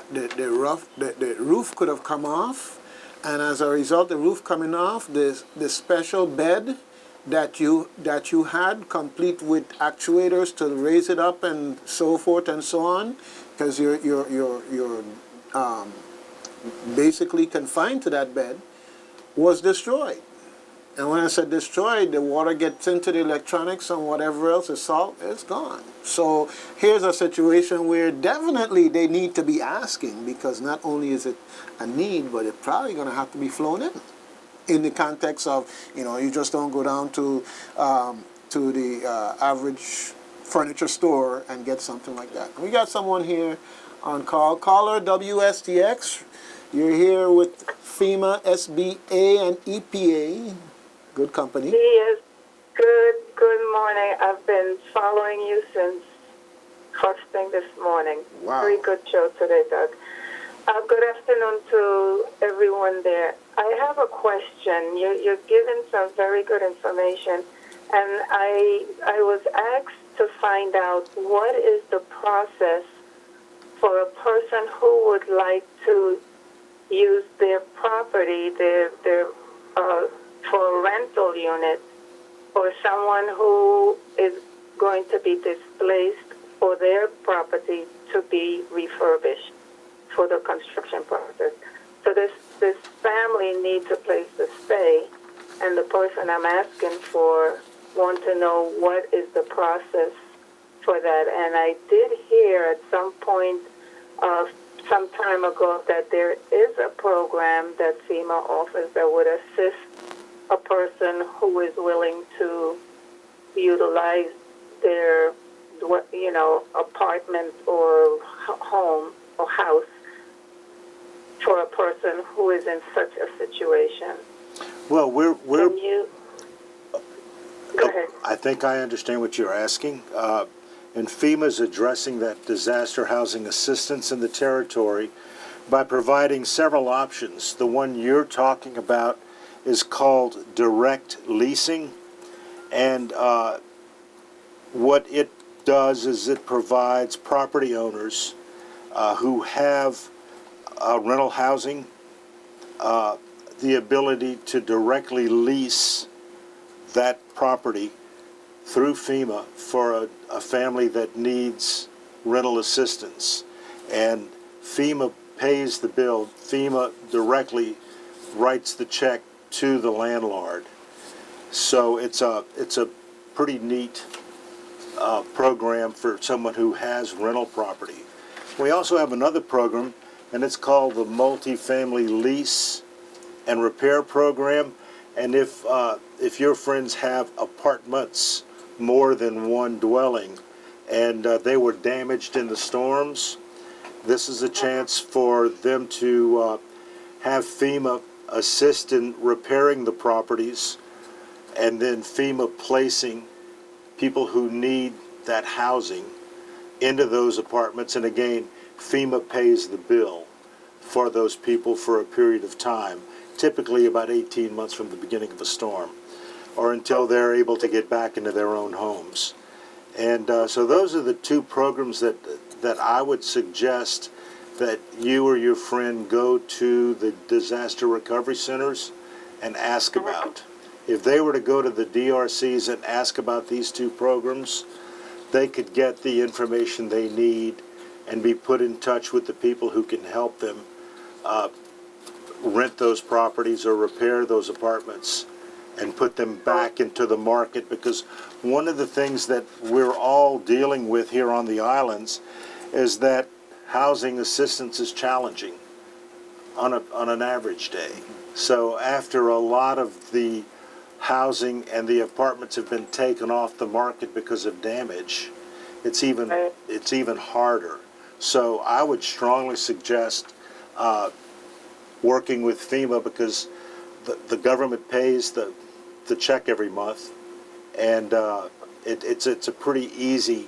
the roof could have come off, and as a result, the roof coming off, the special bed that you had, complete with actuators to raise it up and so forth and so on, because you're basically confined to that bed, was destroyed. And when I said destroyed, the water gets into the electronics and whatever else, the salt is gone. So here's a situation where definitely they need to be asking, because not only is it a need, but it's probably going to have to be flown in. in the context of, you just don't go down to the average furniture store and get something like that. We got someone here on call. Caller, Wstx. You're here with FEMA, SBA, and EPA. Good company. Yes. Good morning. I've been following you since first thing this morning. Wow. Very good show today, Doug. Good afternoon to everyone there. I have a question. You're giving some very good information, and I was asked to find out what is the process for a person who would like to use their property, for a rental unit, or someone who is going to be displaced for their property to be refurbished for the construction process. So this family needs a place to stay, and the person I'm asking for want to know what is the process for that. And I did hear at some point some time ago that there is a program that FEMA offers that would assist a person who is willing to utilize their apartment or home or house for a person who is in such a situation. Well, we're Can you go ahead. I think I understand what you're asking. And FEMA's addressing that disaster housing assistance in the territory by providing several options. The one you're talking about is called direct leasing, and what it does is it provides property owners who have rental housing the ability to directly lease that property through FEMA for a family that needs rental assistance. And FEMA pays the bill. FEMA directly writes the check to the landlord. So it's a pretty neat program for someone who has rental property. We also have another program, and it's called the Multifamily Lease and Repair Program. And if your friends have apartments, more than one dwelling, and they were damaged in the storms, this is a chance for them to have FEMA assist in repairing the properties, and then FEMA placing people who need that housing into those apartments. And again, FEMA pays the bill for those people for a period of time, typically about 18 months from the beginning of a storm, or until they're able to get back into their own homes. And so those are the two programs that I would suggest that you or your friend go to the disaster recovery centers and ask about. If they were to go to the DRCs and ask about these two programs, they could get the information they need and be put in touch with the people who can help them rent those properties or repair those apartments and put them back into the market. Because one of the things that we're all dealing with here on the islands is that housing assistance is challenging on an average day. So after a lot of the housing and the apartments have been taken off the market because of damage, it's even harder. So I would strongly suggest working with FEMA, because the government pays the check every month, and it's a pretty easy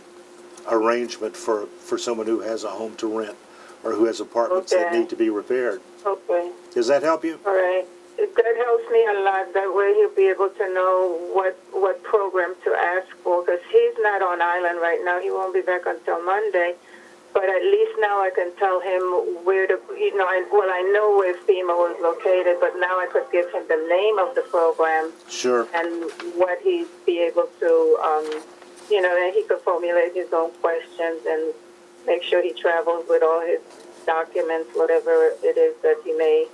arrangement for someone who has a home to rent or who has apartments that need to be repaired. Okay. Does that help you? All right. That helps me a lot. That way he'll be able to know what program to ask for, because he's not on island right now. He won't be back until Monday. But at least now I can tell him where to, I know where FEMA was located, but now I could give him the name of the program. Sure. And what he'd be able to, then he could formulate his own questions and make sure he travels with all his documents, whatever it is that he may,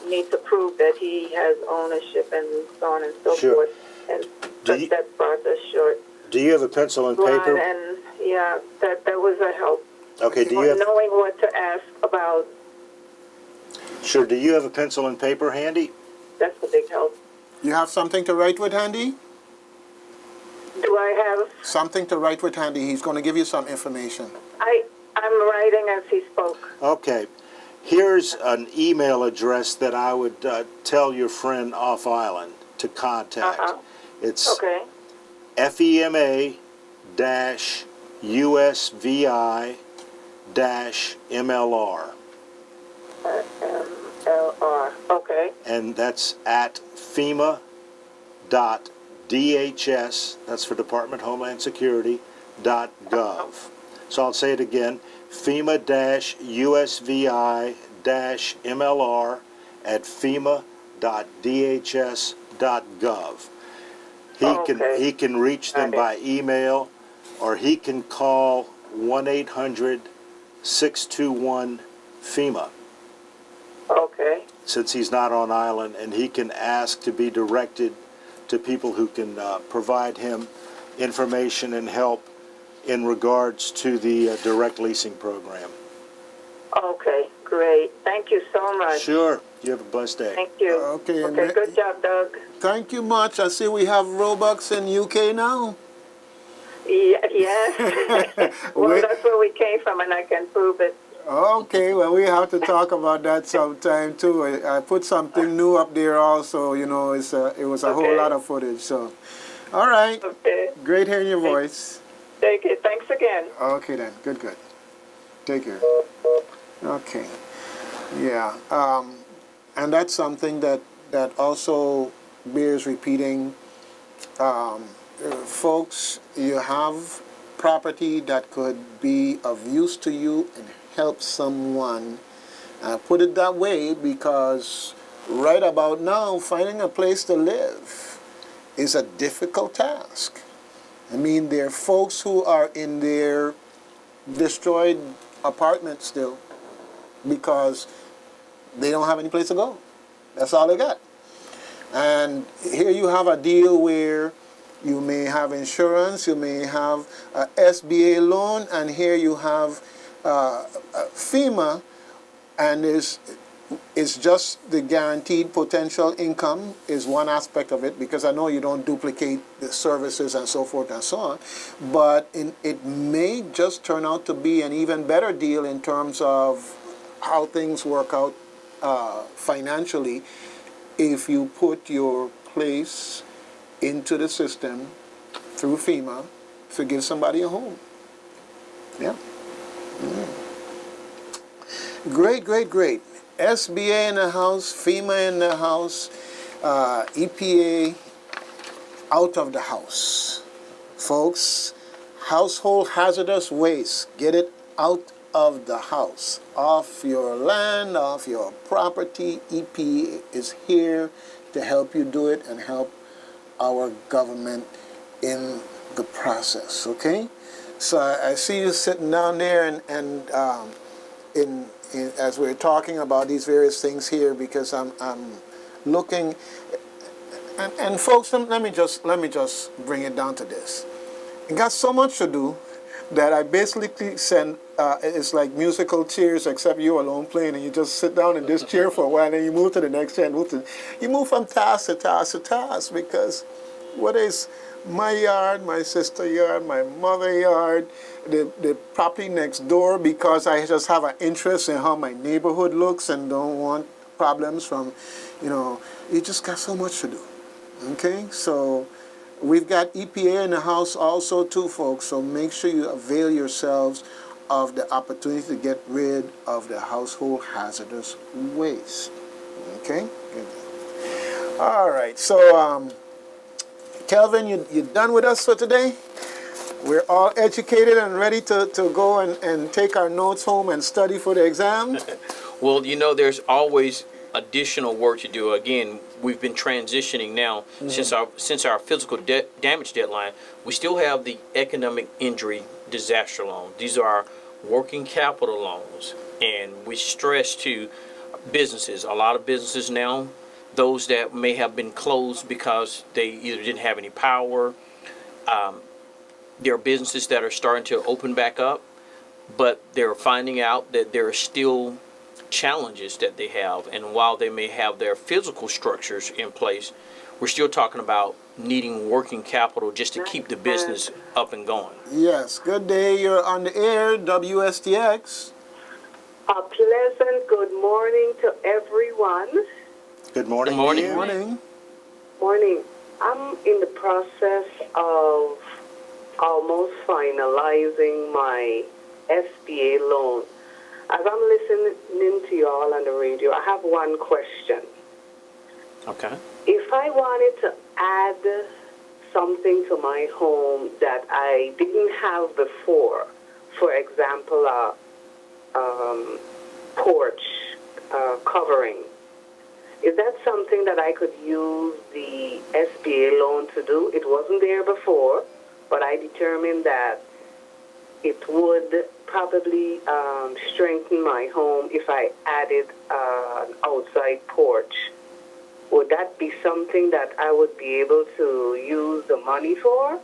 need to prove that he has ownership and so on and so forth, and cut that process short. Do you have a pencil and paper? And yeah, that was a help. Okay, do you have... knowing what to ask about. Sure, do you have a pencil and paper handy? That's a big help. You have something to write with handy? Do I have? Something to write with handy. He's going to give you some information. I'm writing as he spoke. Okay. Here's an email address that I would tell your friend off island to contact. It's Okay. FEMA-USVI-MLR. MLR. Okay. And that's at FEMA.DHS, that's for Department of Homeland Security, .gov. So I'll say it again, FEMA-USVI-MLR at FEMA.DHS.gov. He can reach them by email, or he can call 1-800-621-FEMA. Okay. Since he's not on island, and he can ask to be directed to people who can provide him information and help in regards to the direct leasing program. Okay, great. Thank you so much. Sure. You have a blessed day. Thank you. Okay, Okay, good job, Doug. Thank you much. I see we have Robux in UK now. Yes. Well, that's where we came from, and I can prove it. Okay, well, we have to talk about that sometime too. I put something new up there also. You know, it was a whole lot of footage. So, all right. Okay. Great hearing your voice. Take it. Thanks again. Okay then. Good. Take care. Okay. Yeah. And that's something that also bears repeating. Folks, you have property that could be of use to you and help someone. Put it that way because right about now, finding a place to live is a difficult task. I mean, there are folks who are in their destroyed apartments still because they don't have any place to go. That's all they got. And here you have a deal where you may have insurance, you may have a SBA loan, and here you have FEMA, and it's just the guaranteed potential income is one aspect of it, because I know you don't duplicate the services and so forth and so on, but it may just turn out to be an even better deal in terms of how things work out financially if you put your place into the system through FEMA to give somebody a home. Yeah. Great. SBA in the house, FEMA in the house, EPA out of the house. Folks, household hazardous waste, get it out of the house, off your land, off your property. EPA is here to help you do it and help our government in the process, okay? So I see you sitting down there and as we're talking about these various things here, because I'm looking, and folks, let me just bring it down to this. I got so much to do that I basically send, it's like musical chairs, except you're alone playing, and you just sit down in this chair for a while, and you move to the next chair, you move from task to task to task, because what is my yard, my sister's yard, my mother's yard, the property next door, because I just have an interest in how my neighborhood looks and don't want problems from, you just got so much to do, okay? So we've got EPA in the house also too, folks, so make sure you avail yourselves of the opportunity to get rid of the household hazardous waste, okay? Good. All right, so Kelvin, you done with us for today? We're all educated and ready to go and take our notes home and study for the exam? Well, there's always additional work to do. Again, we've been transitioning now since our physical damage deadline. We still have the economic injury disaster loan. These are our working capital loans, and we stress to businesses. A lot of businesses now, those that may have been closed because they either didn't have any power. There are businesses that are starting to open back up, but they're finding out that there are still challenges that they have. And while they may have their physical structures in place, we're still talking about needing working capital just to keep the business up and going. Yes, good day. You're on the air, WSTX. A pleasant good morning to everyone. Good morning. Good morning. to you. Morning. Morning. I'm in the process of almost finalizing my SBA loan. As I'm listening to you all on the radio, I have one question. Okay. If I wanted to add something to my home that I didn't have before, for example, a porch covering, is that something that I could use the SBA loan to do? It wasn't there before, but I determined that it would probably strengthen my home if I added an outside porch. Would that be something that I would be able to use the money for?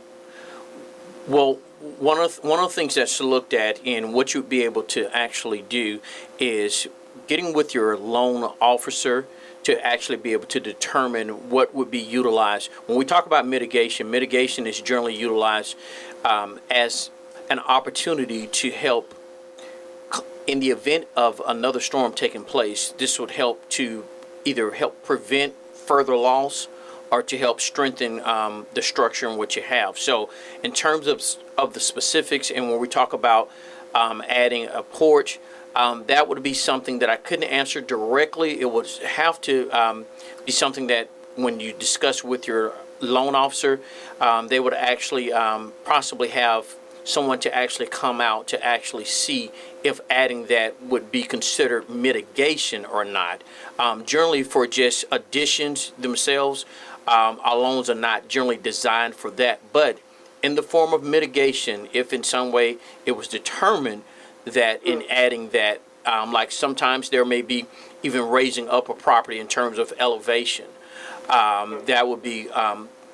Well, one of the things that's looked at in what you'd be able to actually do is getting with your loan officer to actually be able to determine what would be utilized. When we talk about mitigation, mitigation is generally utilized as an opportunity to help in the event of another storm taking place. This would help to either help prevent further loss or to help strengthen the structure in what you have. So in terms of the specifics, and when we talk about adding a porch, that would be something that I couldn't answer directly. It would have to be something that when you discuss with your loan officer, they would actually possibly have someone to actually come out to actually see if adding that would be considered mitigation or not. Generally for just additions themselves, our loans are not generally designed for that, but in the form of mitigation, if in some way it was determined that in adding that, like sometimes there may be even raising up a property in terms of elevation, that would be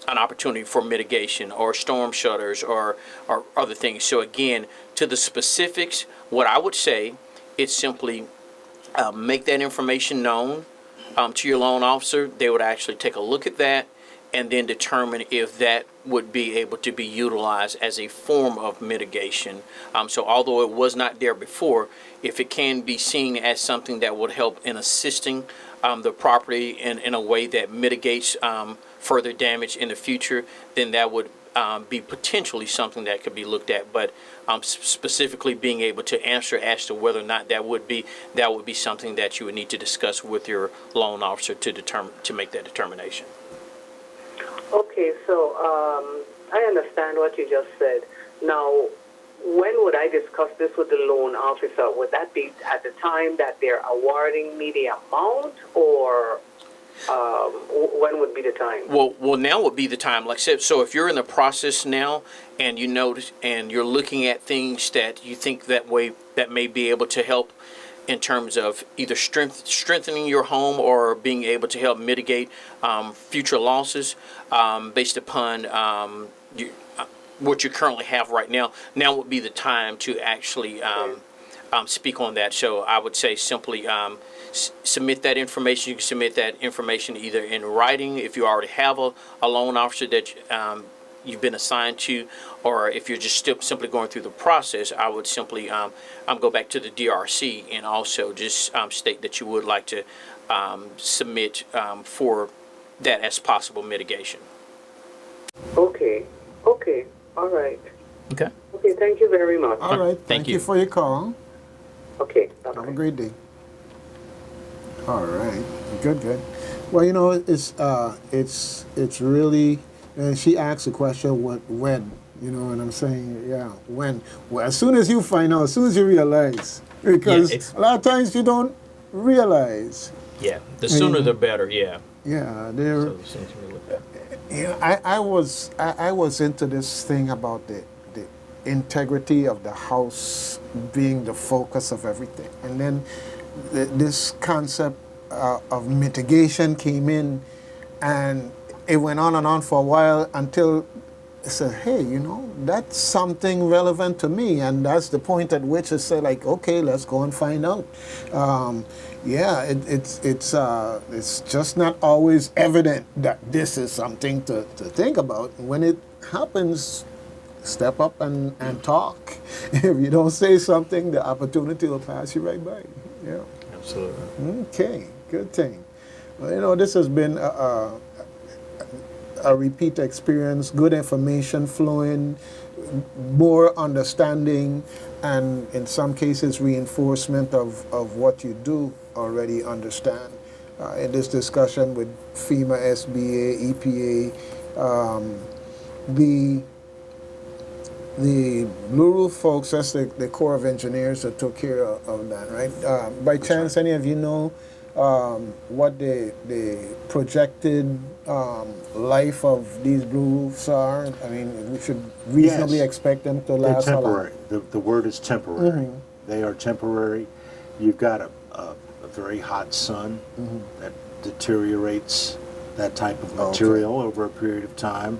an opportunity for mitigation or storm shutters or other things. So again, to the specifics, what I would say is simply make that information known to your loan officer. They would actually take a look at that and then determine if that would be able to be utilized as a form of mitigation. So although it was not there before, if it can be seen as something that would help in assisting the property in a way that mitigates further damage in the future, then that would be potentially something that could be looked at. But specifically being able to answer as to whether or not that would be something that you would need to discuss with your loan officer to make that determination. Okay, so I understand what you just said. Now, when would I discuss this with the loan officer? Would that be at the time that they're awarding me the amount, or when would be the time? Well, now would be the time. Like I said, so if you're in the process now and you notice and you're looking at things that you think that may be able to help in terms of either strengthening your home or being able to help mitigate future losses based upon what you currently have right now would be the time to actually speak on that. So I would say simply submit that information. You can submit that information either in writing if you already have a loan officer that you've been assigned to, or if you're just simply going through the process, I would simply go back to the DRC and also just state that you would like to submit for that as possible mitigation. Okay, all right. Okay. Okay, thank you very much. All right. Thank you for your call. Okay, bye-bye. Have a great day. All right. Good. Well, you know, it's really. And she asked the question, when? You know, and I'm saying, yeah, when? Well, as soon as you find out, as soon as you realize, because a lot of times you don't realize. Yeah, the sooner the better. Yeah. Yeah, So the sooner we look at. Yeah, I was into this thing about the integrity of the house being the focus of everything, and then this concept of mitigation came in, and it went on and on for a while until said, hey, you know, that's something relevant to me, and that's the point at which I said, like, okay, let's go and find out. Yeah, it's just not always evident that this is something to think about. When it happens, step up and talk. If you don't say something, the opportunity will pass you right by. Yeah. Absolutely. Okay, good thing. Well, you know, this has been a repeat experience, good information flowing, more understanding, and in some cases reinforcement of what you do already understand. In this discussion with FEMA, SBA, EPA, the Blue Roof folks, that's the Corps of Engineers that took care of that, right? By chance, any of you know what the projected life of these blue roofs are? I mean, we should reasonably expect them to last They're how long? temporary. The word is temporary. They are temporary. You've got a very hot sun that deteriorates that type of material over a period of time,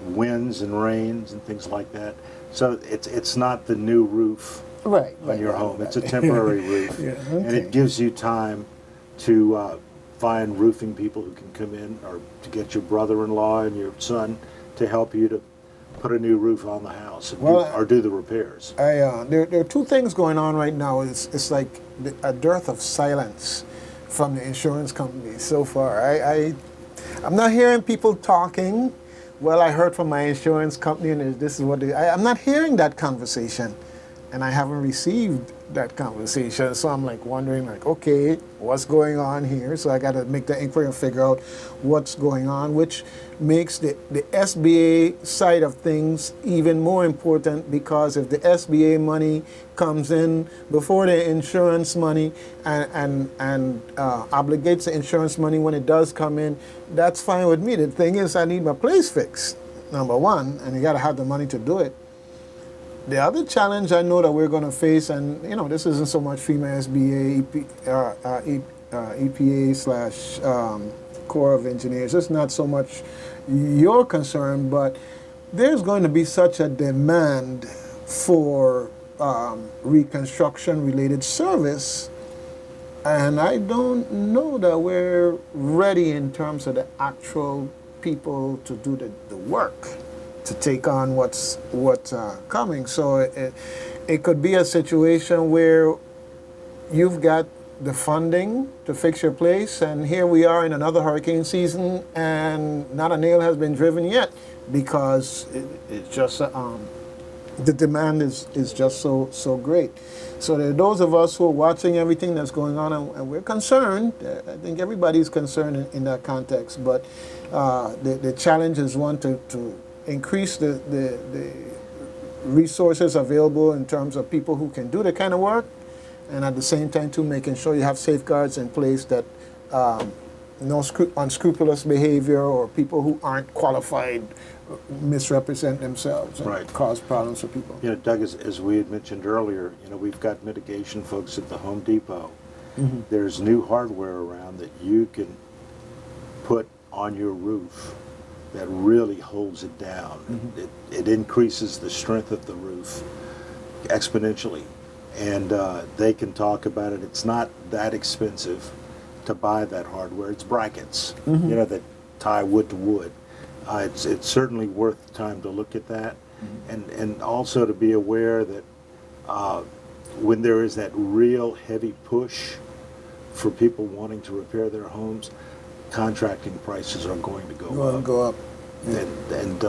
winds and rains and things like that. So it's not the new roof on your home. It's a temporary roof, and it gives you time to find roofing people who can come in, or to get your brother-in-law and your son to help you to put a new roof on the house or do the repairs. There are two things going on right now. It's like a dearth of silence from the insurance companies so far. I'm not hearing people talking. Well, I heard from my insurance company, and this is what I'm not hearing that conversation, and I haven't received that conversation. So I'm like wondering, like, okay, what's going on here? So I got to make the inquiry and figure out what's going on, which makes the SBA side of things even more important, because if the SBA money comes in before the insurance money and obligates the insurance money when it does come in, that's fine with me. The thing is, I need my place fixed, number one, and you got to have the money to do it. The other challenge I know that we're going to face, and you know, this isn't so much FEMA, SBA, EPA / Corps of Engineers. It's not so much your concern, but there's going to be such a demand for reconstruction-related service, and I don't know that we're ready in terms of the actual people to do the work, to take on what's coming. So it could be a situation where you've got the funding to fix your place, and here we are in another hurricane season, and not a nail has been driven yet, because it's just the demand is just so great. So there are those of us who are watching everything that's going on, and we're concerned. I think everybody's concerned in that context, but the challenge is one to increase the resources available in terms of people who can do the kind of work, and at the same time too making sure you have safeguards in place that no unscrupulous behavior or people who aren't qualified misrepresent themselves and cause problems for people. You know, Doug, as we had mentioned earlier, you know, we've got mitigation folks at the Home Depot. There's new hardware around that you can put on your roof that really holds it down. It increases the strength of the roof exponentially, and they can talk about it. It's not that expensive to buy that hardware. It's brackets, you know, that tie wood to wood. It's certainly worth the time to look at that, and also to be aware that when there is that real heavy push for people wanting to repair their homes, contracting prices are going to go up. And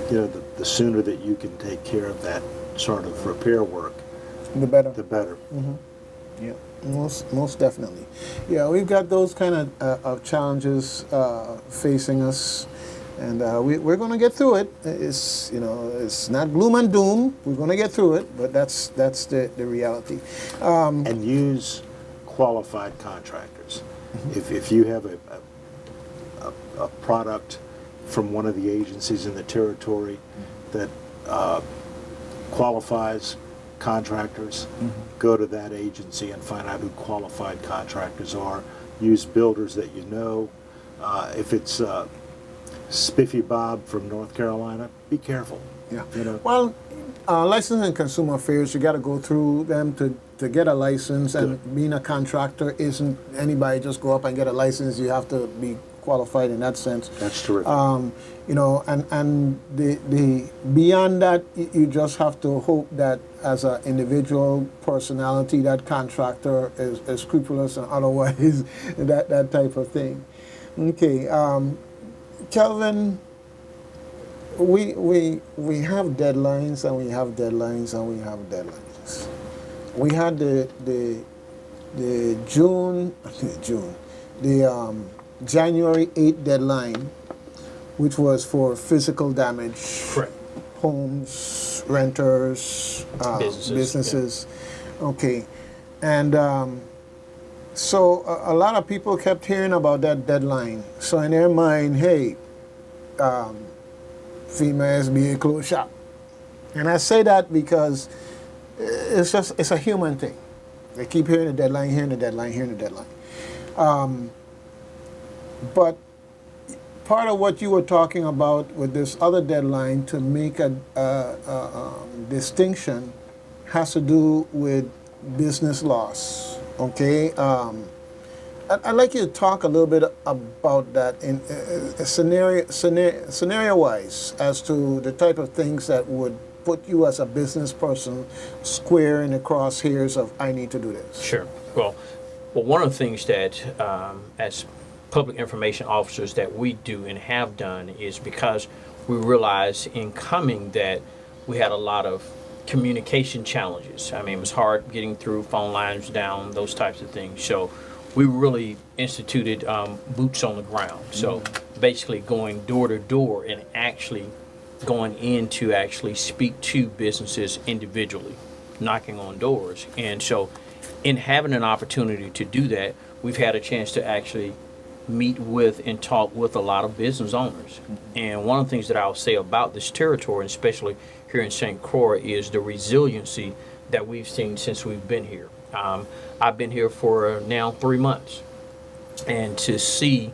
you know, the sooner that you can take care of that sort of repair work, the better. The better. Yeah, most definitely. Yeah, we've got those kind of challenges facing us, and we're going to get through it. It's, you know, it's not gloom and doom. We're going to get through it, but that's the reality. And use qualified contractors. If you have a product from one of the agencies in the territory that qualifies contractors, go to that agency and find out who qualified contractors are. Use builders that you know. If it's Spiffy Bob from North Carolina, be careful. Yeah. You know. Well, licensing and consumer affairs, you got to go through them to get a license. And being a contractor isn't anybody just go up and get a license. You have to be qualified in that sense. That's terrific. You know, and the beyond that, you just have to hope that as an individual personality, that contractor is scrupulous and otherwise that type of thing. Okay, Kelvin, we have deadlines and we have deadlines and we have deadlines. We had the January 8th deadline, which was for physical damage, Correct. homes, renters, businesses. Yeah. Okay, and so a lot of people kept hearing about that deadline. So in their mind, hey, Fema SBA close shop. And I say that because it's a human thing. They keep hearing the deadline, hearing the deadline, hearing the deadline. But part of what you were talking about with this other deadline to make a distinction has to do with business loss. Okay, I'd like you to talk a little bit about that in scenario-wise as to the type of things that would put you as a business person square in the crosshairs of I need to do this. Sure. Well, one of the things that as public information officers that we do and have done is because we realized in coming that we had a lot of communication challenges. I mean, it was hard getting through, phone lines down, those types of things. So we really instituted boots on the ground. So basically going door to door and actually going in to actually speak to businesses individually, knocking on doors. And so in having an opportunity to do that, we've had a chance to actually meet with and talk with a lot of business owners. And one of the things that I'll say about this territory, and especially here in St. Croix, is the resiliency that we've seen since we've been here. I've been here for now 3 months, and to see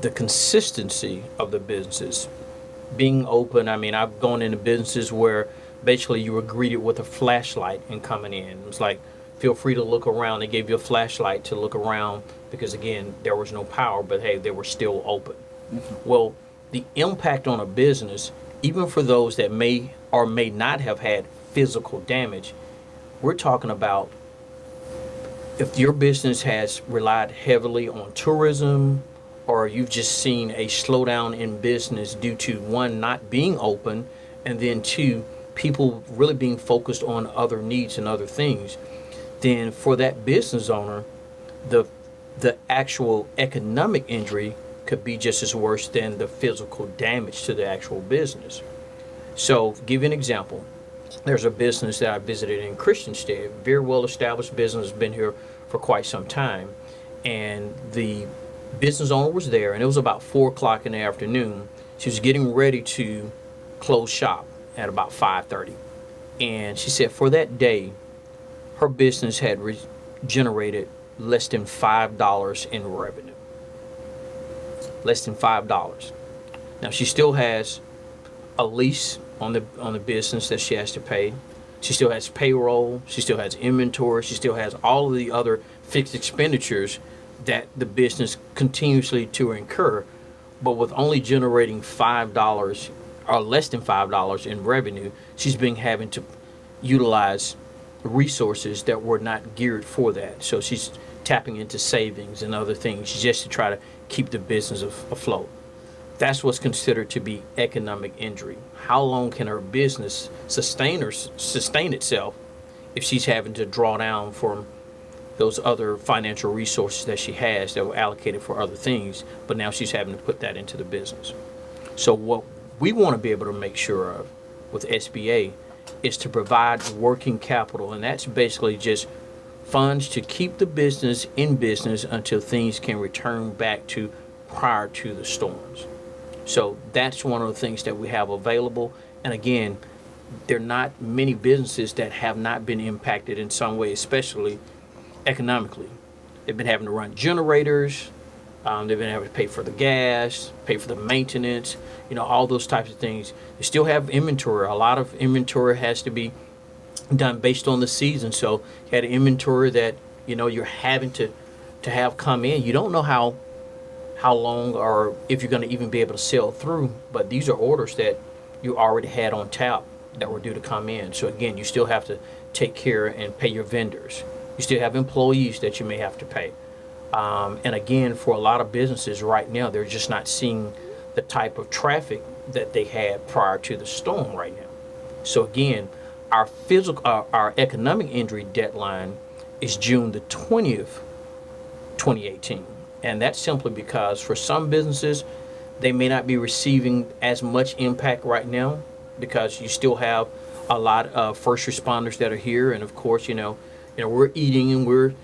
the consistency of the businesses being open. I mean, I've gone into businesses where basically you were greeted with a flashlight and coming in. It was like, feel free to look around. They gave you a flashlight to look around because, again, there was no power, but hey, they were still open. Well, the impact on a business, even for those that may or may not have had physical damage, we're talking about if your business has relied heavily on tourism, or you've just seen a slowdown in business due to, one, not being open, and then two, people really being focused on other needs and other things, then for that business owner, the actual economic injury could be just as worse than the physical damage to the actual business. So, give you an example. There's a business that I visited in Christiansted, very well established business, been here for quite some time, and the business owner was there, and it was about 4 o'clock in the afternoon. She was getting ready to close shop at about 5:30, and she said for that day, her business had generated less than $5 in revenue. Less than $5. Now she still has a lease on the business that she has to pay. She still has payroll. She still has inventory. She still has all of the other fixed expenditures that the business continuously to incur. But with only generating $5 or less than $5 in revenue, she's been having to utilize resources that were not geared for that. So she's tapping into savings and other things just to try to keep the business afloat. That's what's considered to be economic injury. How long can her business sustain itself if she's having to draw down from those other financial resources that she has that were allocated for other things, but now she's having to put that into the business. So what we want to be able to make sure of with SBA is to provide working capital, and that's basically just funds to keep the business in business until things can return back to prior to the storms. So that's one of the things that we have available. And again, there are not many businesses that have not been impacted in some way, especially economically. They've been having to run generators, They've been able to pay for the gas, pay for the maintenance, all those types of things. They still have inventory. A lot of inventory has to be done based on the season. So you had an inventory that, you're having to have come in. You don't know how long or if you're going to even be able to sell through, but these are orders that you already had on tap that were due to come in. So again, you still have to take care and pay your vendors. You still have employees that you may have to pay. And again, for a lot of businesses right now, they're just not seeing the type of traffic that they had prior to the storm right now. So again, our economic injury deadline is June the 20th, 2018. And that's simply because for some businesses, they may not be receiving as much impact right now because you still have a lot of first responders that are here. And of course, we're eating and we're,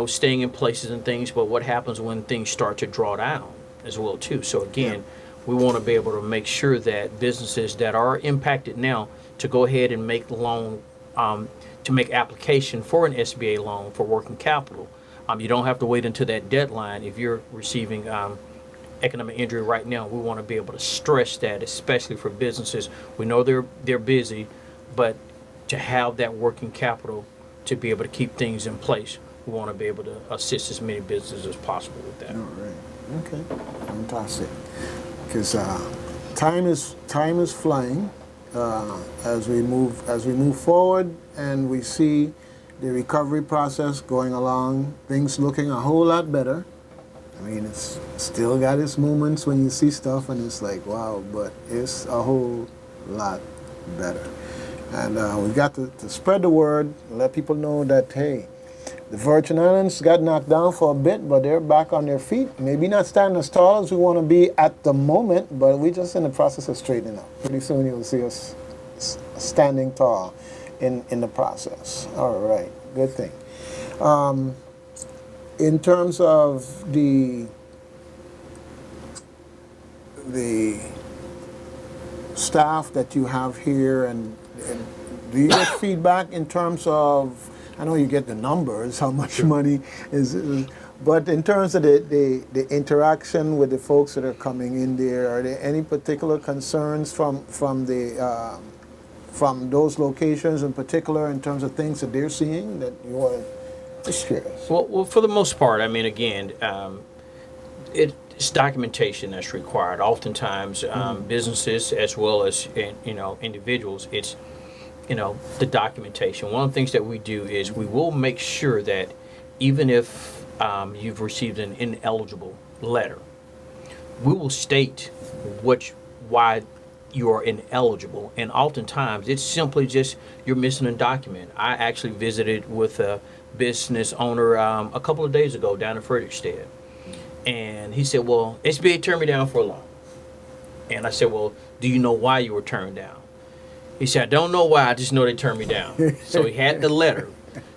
staying in places and things. But what happens when things start to draw down as well, too? So again, we want to be able to make sure that businesses that are impacted now to go ahead and make loan, to make application for an SBA loan for working capital. You don't have to wait until that deadline. If you're receiving economic injury right now, we want to be able to stress that, especially for businesses. We know they're busy, but to have that working capital to be able to keep things in place, we want to be able to assist as many businesses as possible with that. All right. Okay. Fantastic. Because time is flying as we move forward, and we see the recovery process going along, things looking a whole lot better. I mean, it's still got its moments when you see stuff and it's like, wow, but it's a whole lot better. And we've got to spread the word, let people know that, hey, the Virgin Islands got knocked down for a bit, but they're back on their feet. Maybe not standing as tall as we want to be at the moment, but we're just in the process of straightening up. Pretty soon you'll see us standing tall in the process. All right, good thing. In terms of the staff that you have here, and do you get feedback in terms of, I know you get the numbers, how much money is, but in terms of the interaction with the folks that are coming in there, are there any particular concerns from those locations in particular in terms of things that they're seeing that you want to share? Well, for the most part, I mean, again, it's documentation that's required. Oftentimes, businesses as well as individuals, it's the documentation. One of the things that we do is we will make sure that even if you've received an ineligible letter, we will state why you are ineligible. And oftentimes it's simply just you're missing a document. I actually visited with a business owner a couple of days ago down in Frederickstead, and he said, well, SBA turned me down for a loan. And I said, well, do you know why you were turned down? He said, I don't know why, I just know they turned me down. So he had the letter.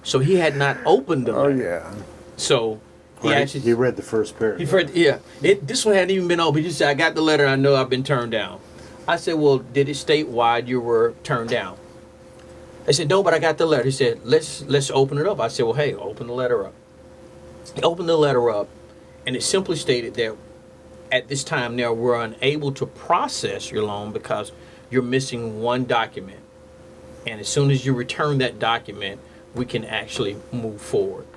So he had not opened the letter. Oh, yeah. So he read the first paragraph. This one hadn't even been open. He just said, I got the letter, I know I've been turned down. I said, well, did it state why you were turned down? I said, no, but I got the letter. He said, let's open it up. I said, well, hey, open the letter up. He opened the letter up, and it simply stated that at this time now we're unable to process your loan because you're missing one document. And as soon as you return that document, we can actually move forward.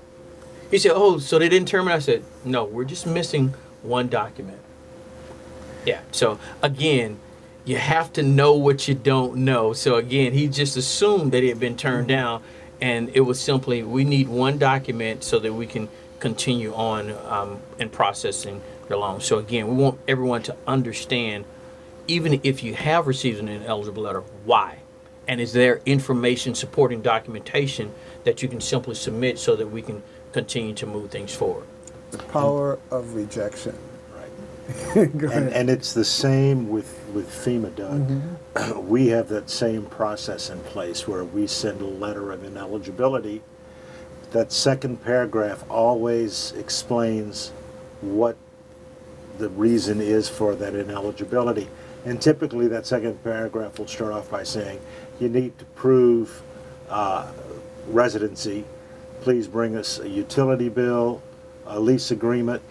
He said, oh, so they didn't terminate? I said, no, we're just missing one document. Yeah, so again, you have to know what you don't know. So again, he just assumed that it had been turned down, and it was simply, we need one document so that we can continue on in processing your loan. So again, we want everyone to understand, even if you have received an ineligible letter, why? And is there information supporting documentation that you can simply submit so that we can continue to move things forward? The power of rejection. And it's the same with FEMA, Doug. We have that same process in place where we send a letter of ineligibility. That second paragraph always explains what the reason is for that ineligibility. And typically that second paragraph will start off by saying, you need to prove residency. Please bring us a utility bill, a lease agreement,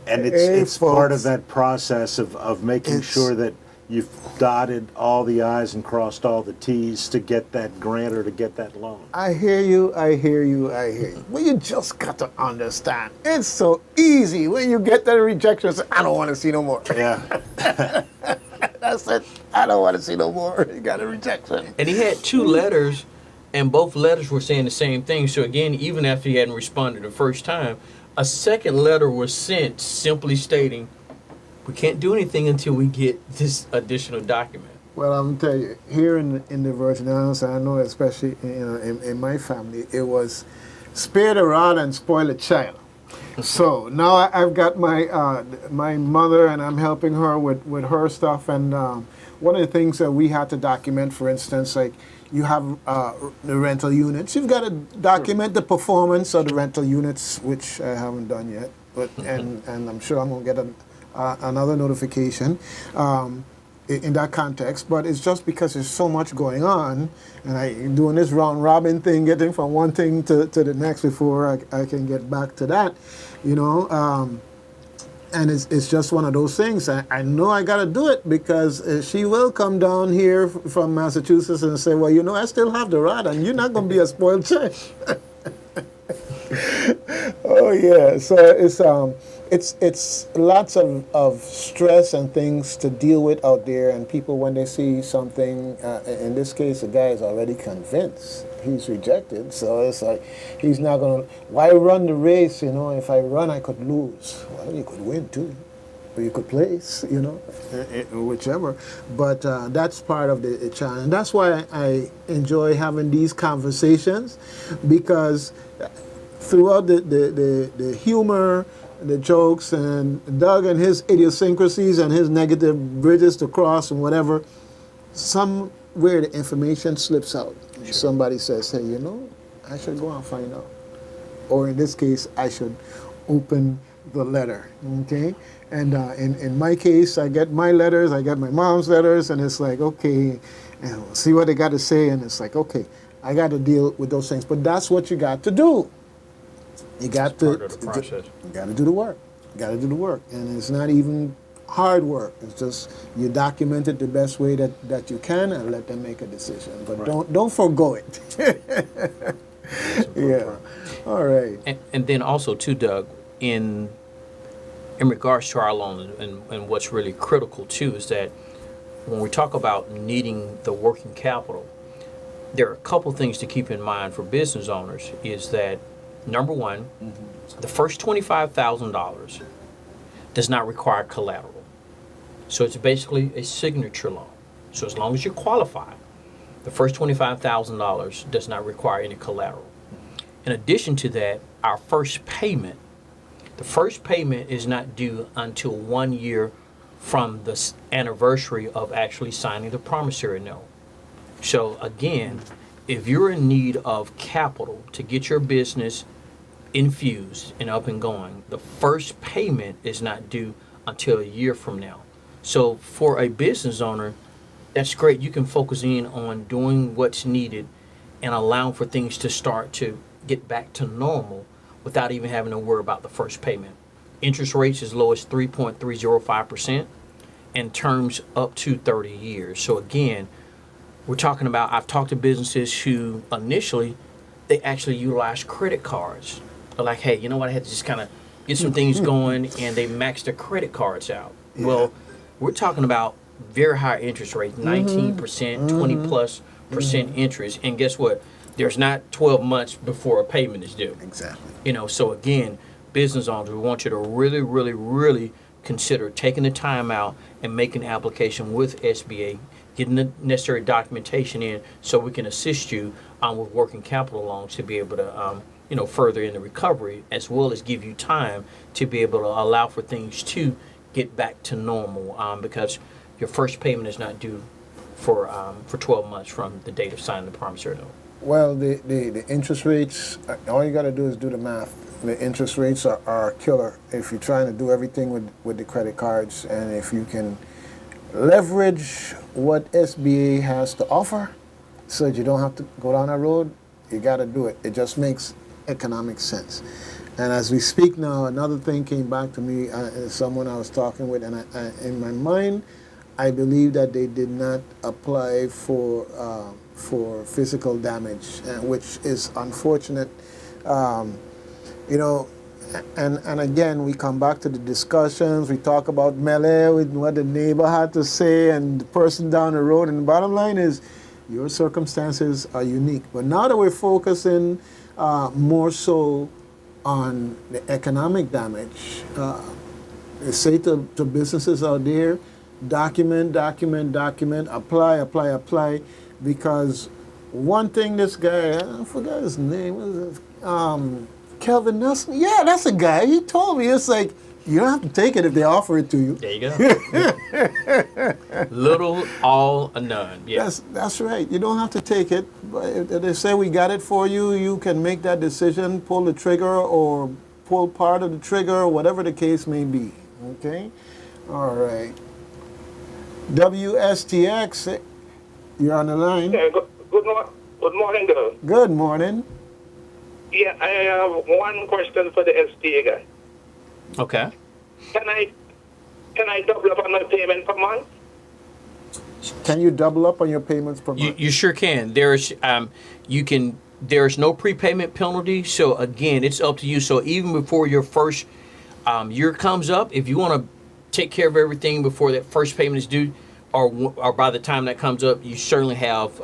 And Hey, it's part of folks. that process of making It's- sure that you've dotted all the I's and crossed all the T's to get that grant or to get that loan. I hear you, I hear you, I hear you. Well, you just got to understand. It's so easy when you get that rejection. Say, I don't want to see no more. Yeah. That's it. I don't want to see no more. You got a rejection. And he had 2 letters, and both letters were saying the same thing. So again, even after he hadn't responded the first time, a second letter was sent simply stating, we can't do anything until we get this additional document. Well, I'm gonna tell you, here in the Virgin Islands, I know especially in my family, it was spare the rod and spoil the child. So now I've got my my mother, and I'm helping her with her stuff. And one of the things that we had to document, for instance, like you have the rental units. You've got to document the performance of the rental units, which I haven't done yet. But and I'm sure I'm gonna get another notification in that context. But it's just because there's so much going on, and I'm doing this round robin thing, getting from one thing to the next before I can get back to that, you know. And it's just one of those things. I know I got to do it because she will come down here from Massachusetts and say, well, you know, I still have the rod, and you're not going to be a spoiled child. Oh yeah, so it's lots of stress and things to deal with out there, and people, when they see something, in this case, the guy is already convinced he's rejected, so it's like he's not gonna. Why run the race? You know, if I run, I could lose. Well, you could win too, or you could place. You know, whichever. But that's part of the challenge, and that's why I enjoy having these conversations, because throughout the humor, the jokes, and Doug and his idiosyncrasies and his negative bridges to cross and whatever, somewhere the information slips out. Sure. Somebody says, hey, you know, I should go and find out. Or in this case, I should open the letter, okay? And in my case, I get my letters, I get my mom's letters, and it's like, okay, and we'll see what they got to say, and it's like, okay, I got to deal with those things. But that's what you got to do. You got to you got to do the work. You got to do the work, and it's not even hard work. It's just you document it the best way that you can, and let them make a decision. But right. don't forgo it. Yeah. All right. And then also too, Doug, in regards to our loan, and what's really critical too is that when we talk about needing the working capital, there are a couple things to keep in mind for business owners. Is that number one, the first $25,000 does not require collateral. So it's basically a signature loan. So as long as you're qualified, the first $25,000 does not require any collateral. In addition to that, our first payment, the first payment is not due until 1 year from the anniversary of actually signing the promissory note. So again, if you're in need of capital to get your business infused and up and going, the first payment is not due until a year from now. So for a business owner, that's great. You can focus in on doing what's needed and allowing for things to start to get back to normal without even having to worry about the first payment. Interest rates as low as 3.305% and terms up to 30 years. So again, we're talking about, I've talked to businesses who initially, they actually utilize credit cards. They're like, hey, you know what, I had to just kind of get some things going, and they max their credit cards out. Yeah. Well, we're talking about very high interest rates, 19%, 20 plus percent interest. And guess what? There's not 12 months before a payment is due. Exactly. You know, so again, business owners, we want you to really, really, really consider taking the time out and making an application with SBA, getting the necessary documentation in so we can assist you with working capital loans to be able to, further in the recovery, as well as give you time to be able to allow for things to get back to normal, because your first payment is not due for 12 months from the date of signing the promissory note. Well, the interest rates, all you got to do is do the math. The interest rates are killer if you're trying to do everything with the credit cards, and if you can leverage what SBA has to offer so that you don't have to go down that road, you got to do it. It just makes economic sense. And as we speak now, another thing came back to me, someone I was talking with, and in my mind, I believe that they did not apply for physical damage, which is unfortunate. You know, and again, we come back to the discussions. We talk about melee with what the neighbor had to say and the person down the road. And the bottom line is, your circumstances are unique. But now that we're focusing more so on the economic damage, they say to businesses out there, document, apply, because one thing this guy, I forgot his name, what is it? Kelvin Nelson? Yeah, that's a guy. He told me, it's like, you don't have to take it if they offer it to you. There you go. Little, all, or none. Yeah. That's right. You don't have to take it. But if they say we got it for you, you can make that decision, pull the trigger or pull part of the trigger, whatever the case may be. Okay? All right. Wstx, you're on the line. Yeah, good morning, girl. Good morning. Yeah, I have one question for the STA guy. Okay. Can I double up on my payment per month? Can you double up on your payments per month? You sure can. There's no prepayment penalty. So again, it's up to you. So even before your first year comes up, if you want to take care of everything before that first payment is due, or by the time that comes up, you certainly have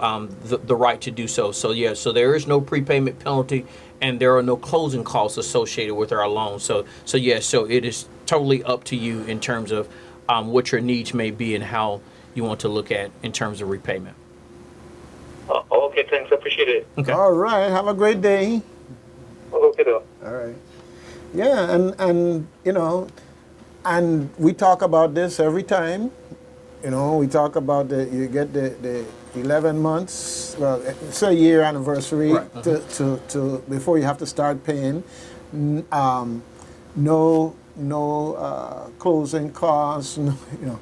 the right to do so. So yeah, so there is no prepayment penalty, and there are no closing costs associated with our loan. So yeah, so it is totally up to you in terms of what your needs may be and how you want to look at in terms of repayment. Okay, thanks. I appreciate it. Okay. All right. Have a great day. Okay, though. All right. Yeah, and you know, and we talk about this every time. You know, we talk about you get the 11 months, well, it's a year anniversary right. to before you have to start paying. No closing costs, no, you know,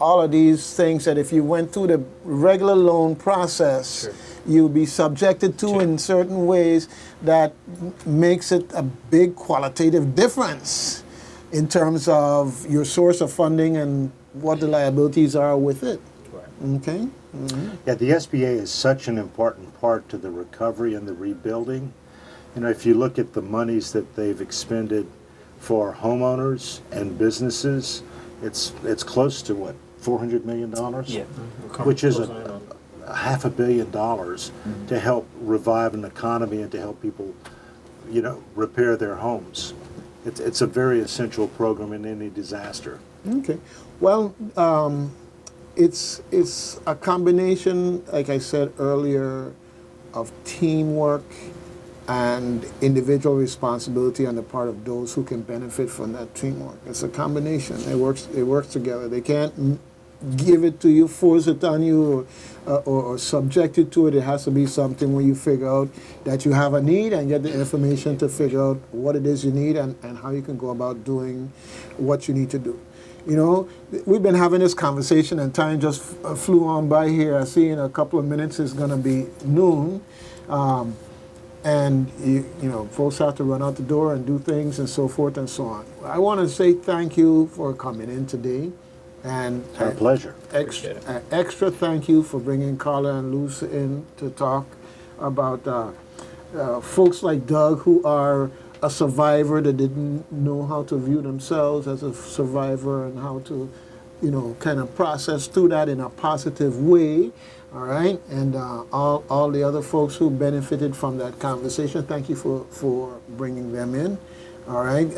all of these things that if you went through the regular loan process, sure. you'll be subjected to sure. in certain ways that makes it a big qualitative difference in terms of your source of funding and what the liabilities are with it. Right. Okay? Mm-hmm. Yeah, the SBA is such an important part to the recovery and the rebuilding. You know, if you look at the monies that they've expended for homeowners and businesses, it's close to what, $400 million? Yeah. Which is a $500 million to help revive an economy and to help people, you know, repair their homes. It's a very essential program in any disaster. Okay. Well, it's a combination, like I said earlier, of teamwork and individual responsibility on the part of those who can benefit from that teamwork. It's a combination. It works together. They can't give it to you, force it on you, or subject you to it. It has to be something where you figure out that you have a need and get the information to figure out what it is you need and how you can go about doing what you need to do. You know, we've been having this conversation and time just flew on by here. I see in a couple of minutes it's going to be noon. And, you know, folks have to run out the door and do things and so forth and so on. I want to say thank you for coming in today. And It's our pleasure. Extra thank you for bringing Carla and Luze in to talk about folks like Doug who are a survivor that didn't know how to view themselves as a survivor and how to, you know, kind of process through that in a positive way. All right, and all the other folks who benefited from that conversation, thank you for bringing them in. All right,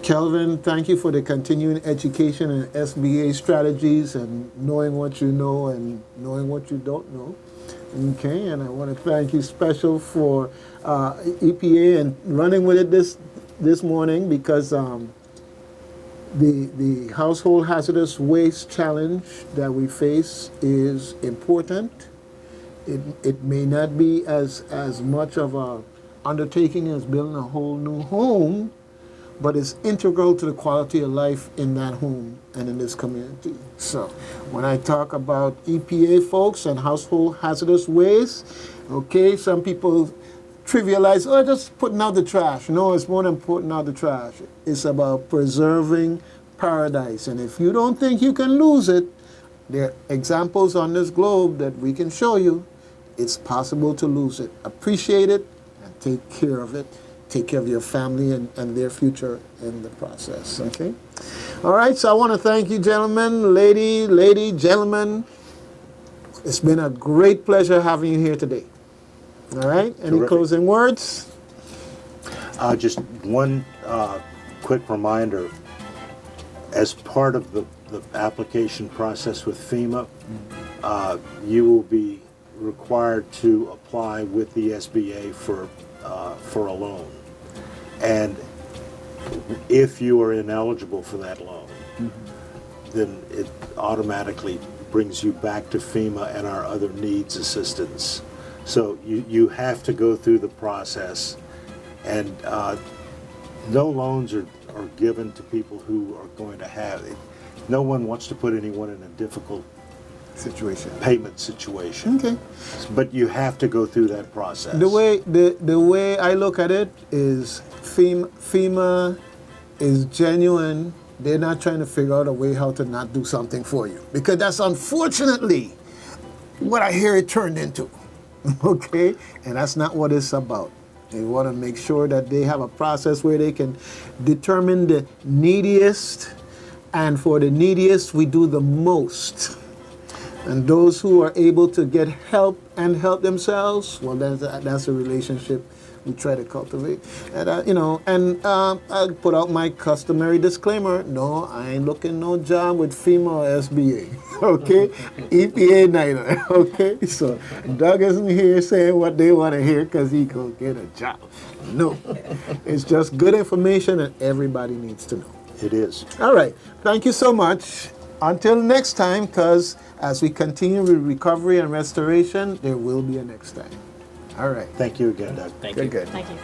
Kelvin, thank you for the continuing education and SBA strategies and knowing what you know and knowing what you don't know. Okay, and I want to thank you special for EPA and running with it this morning because the household hazardous waste challenge that we face is important. It may not be as much of a undertaking as building a whole new home, but it's integral to the quality of life in that home and in this community. So when I talk about EPA folks and household hazardous waste, okay, some people trivialize, oh, just putting out the trash. No, it's more than putting out the trash. It's about preserving paradise. And if you don't think you can lose it, there are examples on this globe that we can show you. It's possible to lose it. Appreciate it and take care of it. Take care of your family and their future in the process, okay? All right, so I want to thank you, gentlemen, lady, gentlemen. It's been a great pleasure having you here today. All right, any Terrific. closing words? Just one quick reminder. As part of the application process with FEMA, you will be required to apply with the SBA for a loan. And if you are ineligible for that loan, then it automatically brings you back to FEMA and our other needs assistance. So you have to go through the process, and no loans are given to people who are going to have it. No one wants to put anyone in a difficult payment situation. Okay. But you have to go through that process. The way I look at it is FEMA is genuine. They're not trying to figure out a way how to not do something for you, because that's unfortunately what I hear it turned into. Okay? And that's not what it's about. They want to make sure that they have a process where they can determine the neediest, and for the neediest, we do the most. And those who are able to get help and help themselves, well, that's a relationship we try to cultivate. And, I put out my customary disclaimer. No, I ain't looking no job with FEMA or SBA. Okay? EPA neither. Okay? So Doug isn't here saying what they want to hear because he could get a job. No. It's just good information that everybody needs to know. It is. All right. Thank you so much. Until next time, because as we continue with recovery and restoration, there will be a next time. All right. Thank you again, Doug. Thank you. Good. Thank you.